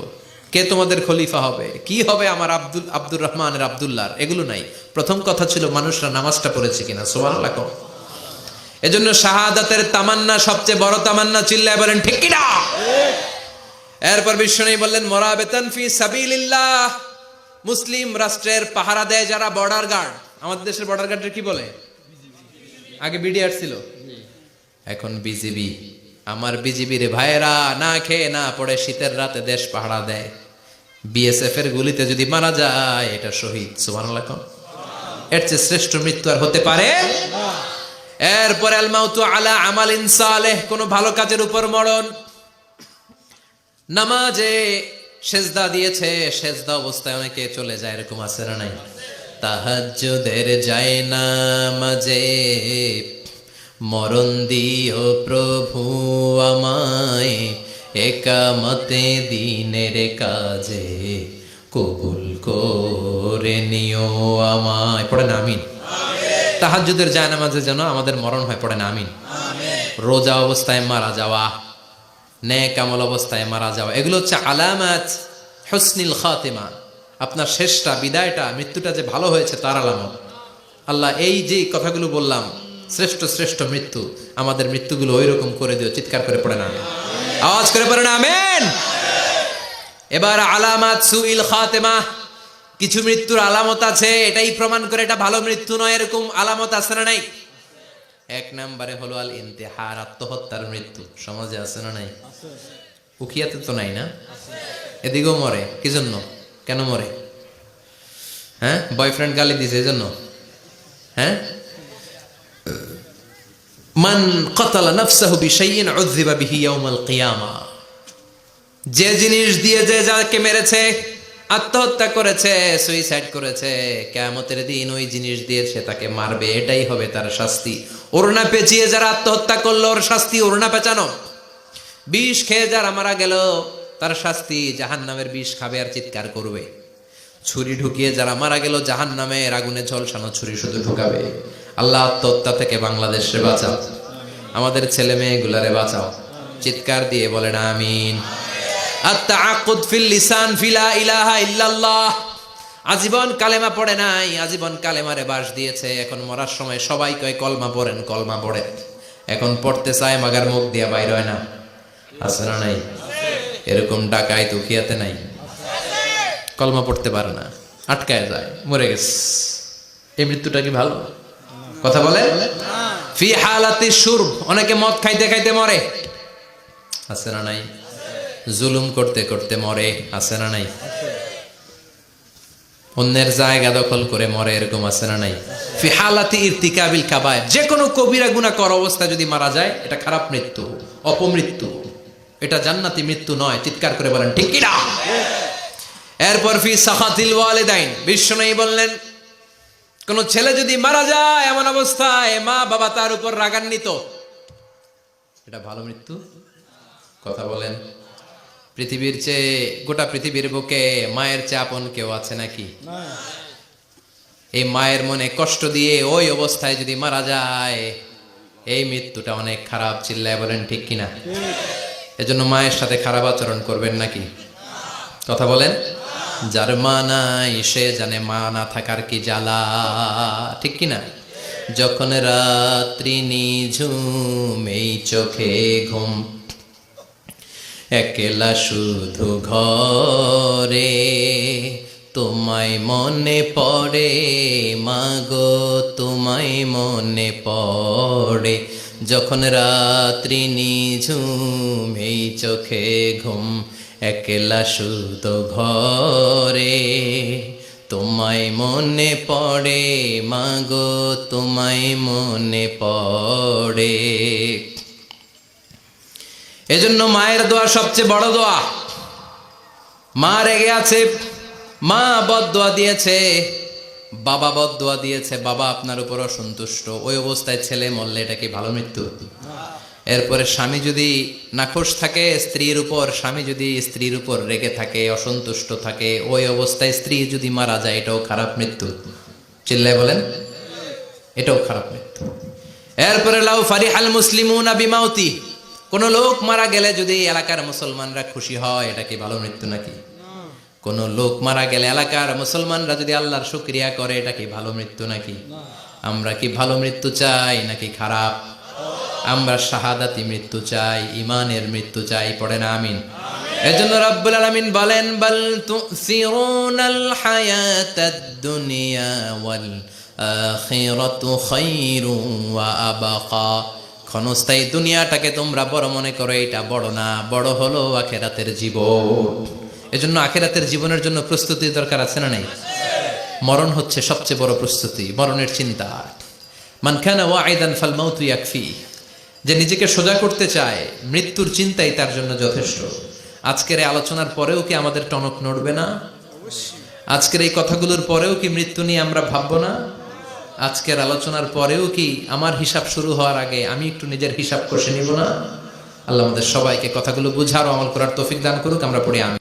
কে তোমাদের খলিফা হবে? কি হবে আমার আব্দুর রহমানের, আব্দুল্লাহর? এগুলো নাই। প্রথম কথা ছিল মানুষরা নামাজটা পড়েছে কিনা। সুবহানাল্লাহ। এজন্য শাহাদাতের তামান্না সবচেয়ে বড় তামান্না। চিল্লায় বলেন ঠিক কিনা? এরপর বিশ্বনবী বললেন মুরাবিতান ফি সাবিলিল্লাহ, মুসলিম রাষ্ট্রের পাহারা দেয় যারা, বর্ডার গার্ড। আমাদের দেশের বর্ডার গার্ডের কি বলে? আগে বিডিআর ছিল, এখন বিজিবি। আমার বিজিবির ভাইয়েরা না খেয়ে না পড়ে শীতের রাতে দেশ পাহারা দেয়। বিএসএফ এর গুলিতে যদি মারা যায় এটা শহীদ। সুবহানাল্লাহ। এর চেয়ে শ্রেষ্ঠ মৃত্যু আর হতে পারে না। এরপরে আল মাউতু আলা আমালিন সালেহ, কোন ভালো কাজের উপর মরণ। নামাজে সেজদা দিয়েছে, সেজদা অবস্থায় অনেকে চলে যায়, এরকম আছে না নাই? তাহাজ্জুদের যায় নামাজে মরণ দিও প্রভু আমায়, একামতে দিনের কাজে কবুল করে নিও আমায়। পড়েন আমিন। তাহাজ্জুদের যায় নামাজে যেন আমাদের মরণ হয়, পড়েন আমিন। রোজা অবস্থায় মারা যাওয়া, নেক আমল অবস্থায় মারা যাওয়া, এগুলো হচ্ছে আলামাত হুসনিল খাতিমা। আপনার শেষটা, বিদায়টা, মৃত্যুটা যে ভালো হয়েছে তার আলামত। আল্লাহ এই যে কথাগুলো বললাম, শ্রেষ্ঠ শ্রেষ্ঠ মৃত্যু, আমাদের মৃত্যুগুলো ওই রকম করে দিও। চিৎকার করে পড়েন আমিন, আওয়াজ করে পড়েন আমিন। এবার আলামাত সুইল খাতিমা, কিছু মৃত্যুর আলামত আছে, এটাই প্রমাণ করে এটা ভালো মৃত্যু নয়, এরকম আলামত আছে না নাই? এক নম্বরে হলো আল ইন্তেহার, আত্মহত্যার মৃত্যু। সমাজে আছে না নাই? উখিয়াতে তো নাই না? এদিকেও মরে, কি জন্য, কেন মরে? হ্যাঁ, বয়ফ্রেন্ড গালি দিছে এই জন্য? হ্যাঁ, মান কাতালা নাফসাহু বিশাইইন উযযিবা বিহি ইয়াউমাল কিয়ামা, যে জিনিস দিয়ে যে যাকে মেরেছে, আত্মহত্যা করেছে, সুইসাইড করেছে, কিয়ামতের দিন ওই জিনিস দিয়ে সে তাকে মারবে, এটাই হবে তার শাস্তি। ওড়না পেঁচিয়ে যারা আত্মহত্যা করলো ওর শাস্তি ওড়না পেঁচানো। বিষ খেয়ে যারা মারা গেল তার শাস্তি জাহান্নামের বিষ খাবে আর চিৎকার করবে। ছুরি ঢুকিয়ে যারা মারা গেল জাহান্নামের আগুনে ঝলসানো ছুরি শুধু ঢুকাবে। আল্লাহ আত্মহত্যা থেকে বাংলাদেশে বাঁচাও, আমাদের ছেলে মেয়েগুলারে বাঁচাও। চিৎকার দিয়ে বলেন আমিন। আত-তাআক্কুদ ফিল লিসান ফিলা ইলাহা ইল্লাল্লাহ, আজীবন কালেমা পড়ে নাই, আজীবন কালেমারে বাস দিয়েছে, এখন মরার সময় সবাই কয় কলমা পড়েন, কলমা পড়েন। এখন পড়তে চায় মাগার মুখ দিয়া বাইর হয় না, আছে না নাই? এরকম ডাকায় দুখিয়াতে নাই, কলমা পড়তে পারে না, আটকায় যায়, মরে গেছে। এই মৃত্যুটা কি ভালো কথা বলে? ফি হালাতি শুরব, অনেকে মদ খাইতে খাইতে মরে, আছে না নাই? জুলুম করতে করতে মরে, আছে না নাই? অন্যের জায়গা দখল করে মরে, এরকম আছে না নাই? ফি হালাতি ইরতিকাবিল কাবায়ের, যে কোনো কবিরা গুনাহ করা অবস্থায় যদি মারা যায় এটা খারাপ মৃত্যু, অপমৃত্যু, এটা জান্নাতি মৃত্যু নয়। চিৎকার করে বলেন ঠিক কি না? এরপর ফি সাখাতিল ওয়ালিদাইন, বিশ্বনবী বললেন কোন ছেলে যদি মারা যায় এমন অবস্থায় মা বাবা তার উপর রাগান্বিত, এটা ভালো মৃত্যু? কথা বলেন। পৃথিবীর চেয়ে, গোটা পৃথিবীর বুকে মায়ের চেয়ে আপন কেউ আছে নাকি? এই মায়ের মনে কষ্ট দিয়ে ওই অবস্থায় যদি মারা যায় এই মৃত্যুটা অনেক খারাপ। চিল্লায় বলেন ঠিক কিনা? এজন্য মায়ের সাথে খারাপ আচরণ করবেন নাকি? কথা বলেন। যার মা নাই সে জানে মা না থাকার কি জ্বালা, ঠিক কিনা? যখন রাত্রি নিঝুম এই চোখে ঘুম, একলা শুধু ঘরে, তোমায় মনে পড়ে মাগো, তোমায় মনে পড়ে। যখন রাত্রি নিঝুম এই চোখে ঘুম, একলা শুধু ঘরে, তোমায় মনে পড়ে মাগো, তোমায় মনে পড়ে। এজন্য মায়ের দোয়া সবচেয়ে বড় দোয়া। মা রেগে আছে, মা বদদোয়া দিয়েছে, বাবা বদদোয়া দিয়েছে, বাবা আপনার উপর অসন্তুষ্ট, ওই অবস্থায় ছেলে মরলে এটা কি ভালো মৃত্যু? এরপরে স্বামী যদি নাখোশ থাকে স্ত্রীর উপর, স্বামী যদি স্ত্রীর উপর রেগে থাকে, অসন্তুষ্ট থাকে, ওই অবস্থায় স্ত্রী যদি মারা যায় এটাও খারাপ মৃত্যু। চিল্লায় বলেন এটাও খারাপ মৃত্যু। এরপরে লাউ ফারিহাল মুসলিমুনা বিমাউতি, কোন লোক মারা গেলে যদি এলাকার মুসলমানরা খুশি হয় এটা কি ভালো মৃত্যু নাকি? কোন লোক মারা গেলে এলাকার মুসলমানরা যদি আল্লাহর শুকরিয়া করে এটা কি ভালো মৃত্যু নাকি? আমরা কি ভালো মৃত্যু চাই নাকি খারাপ? আমরা শাহাদাতি মৃত্যু চাই, ইমানের মৃত্যু চাই। পড়ে না আমিন। এজন্য রব্বুল আলামিন বলেন বাল তুসিরুনাল হায়াতাদ দুনিয়া ওয়াল আখিরাতু খায়রুন ওয়া আবাকা, ক্ষণস্থায়ী দুনিয়াটাকে তোমরা বড় মনে করো, এটা বড় না, বড় হলো আখিরাতের জীবন। এজন্য আখিরাতের জীবনের জন্য প্রস্তুতি দরকার, আছে না নাই? মরণ হচ্ছে সবচেয়ে বড় প্রস্তুতি, মরণের চিন্তা। মান কানা ওয়াইদান ফাল মাউতু ইয়াকফি, যে নিজেকে সোজা করতে চায় মৃত্যুর চিন্তাই তার জন্য যথেষ্ট। আজকের এই আলোচনার পরেও কি আমাদের টনক নড়বে না? আজকের এই কথাগুলোর পরেও কি মৃত্যু নিয়ে আমরা ভাববো না? আজকের আলোচনার পরেও কি আমার হিসাব শুরু হওয়ার আগে আমি একটু নিজের হিসাব কষে নিব না? আল্লাহ আমাদের সবাইকে কথাগুলো বুঝার ও আমল করার তৌফিক দান করুক। আমরা পড়ি আমিন।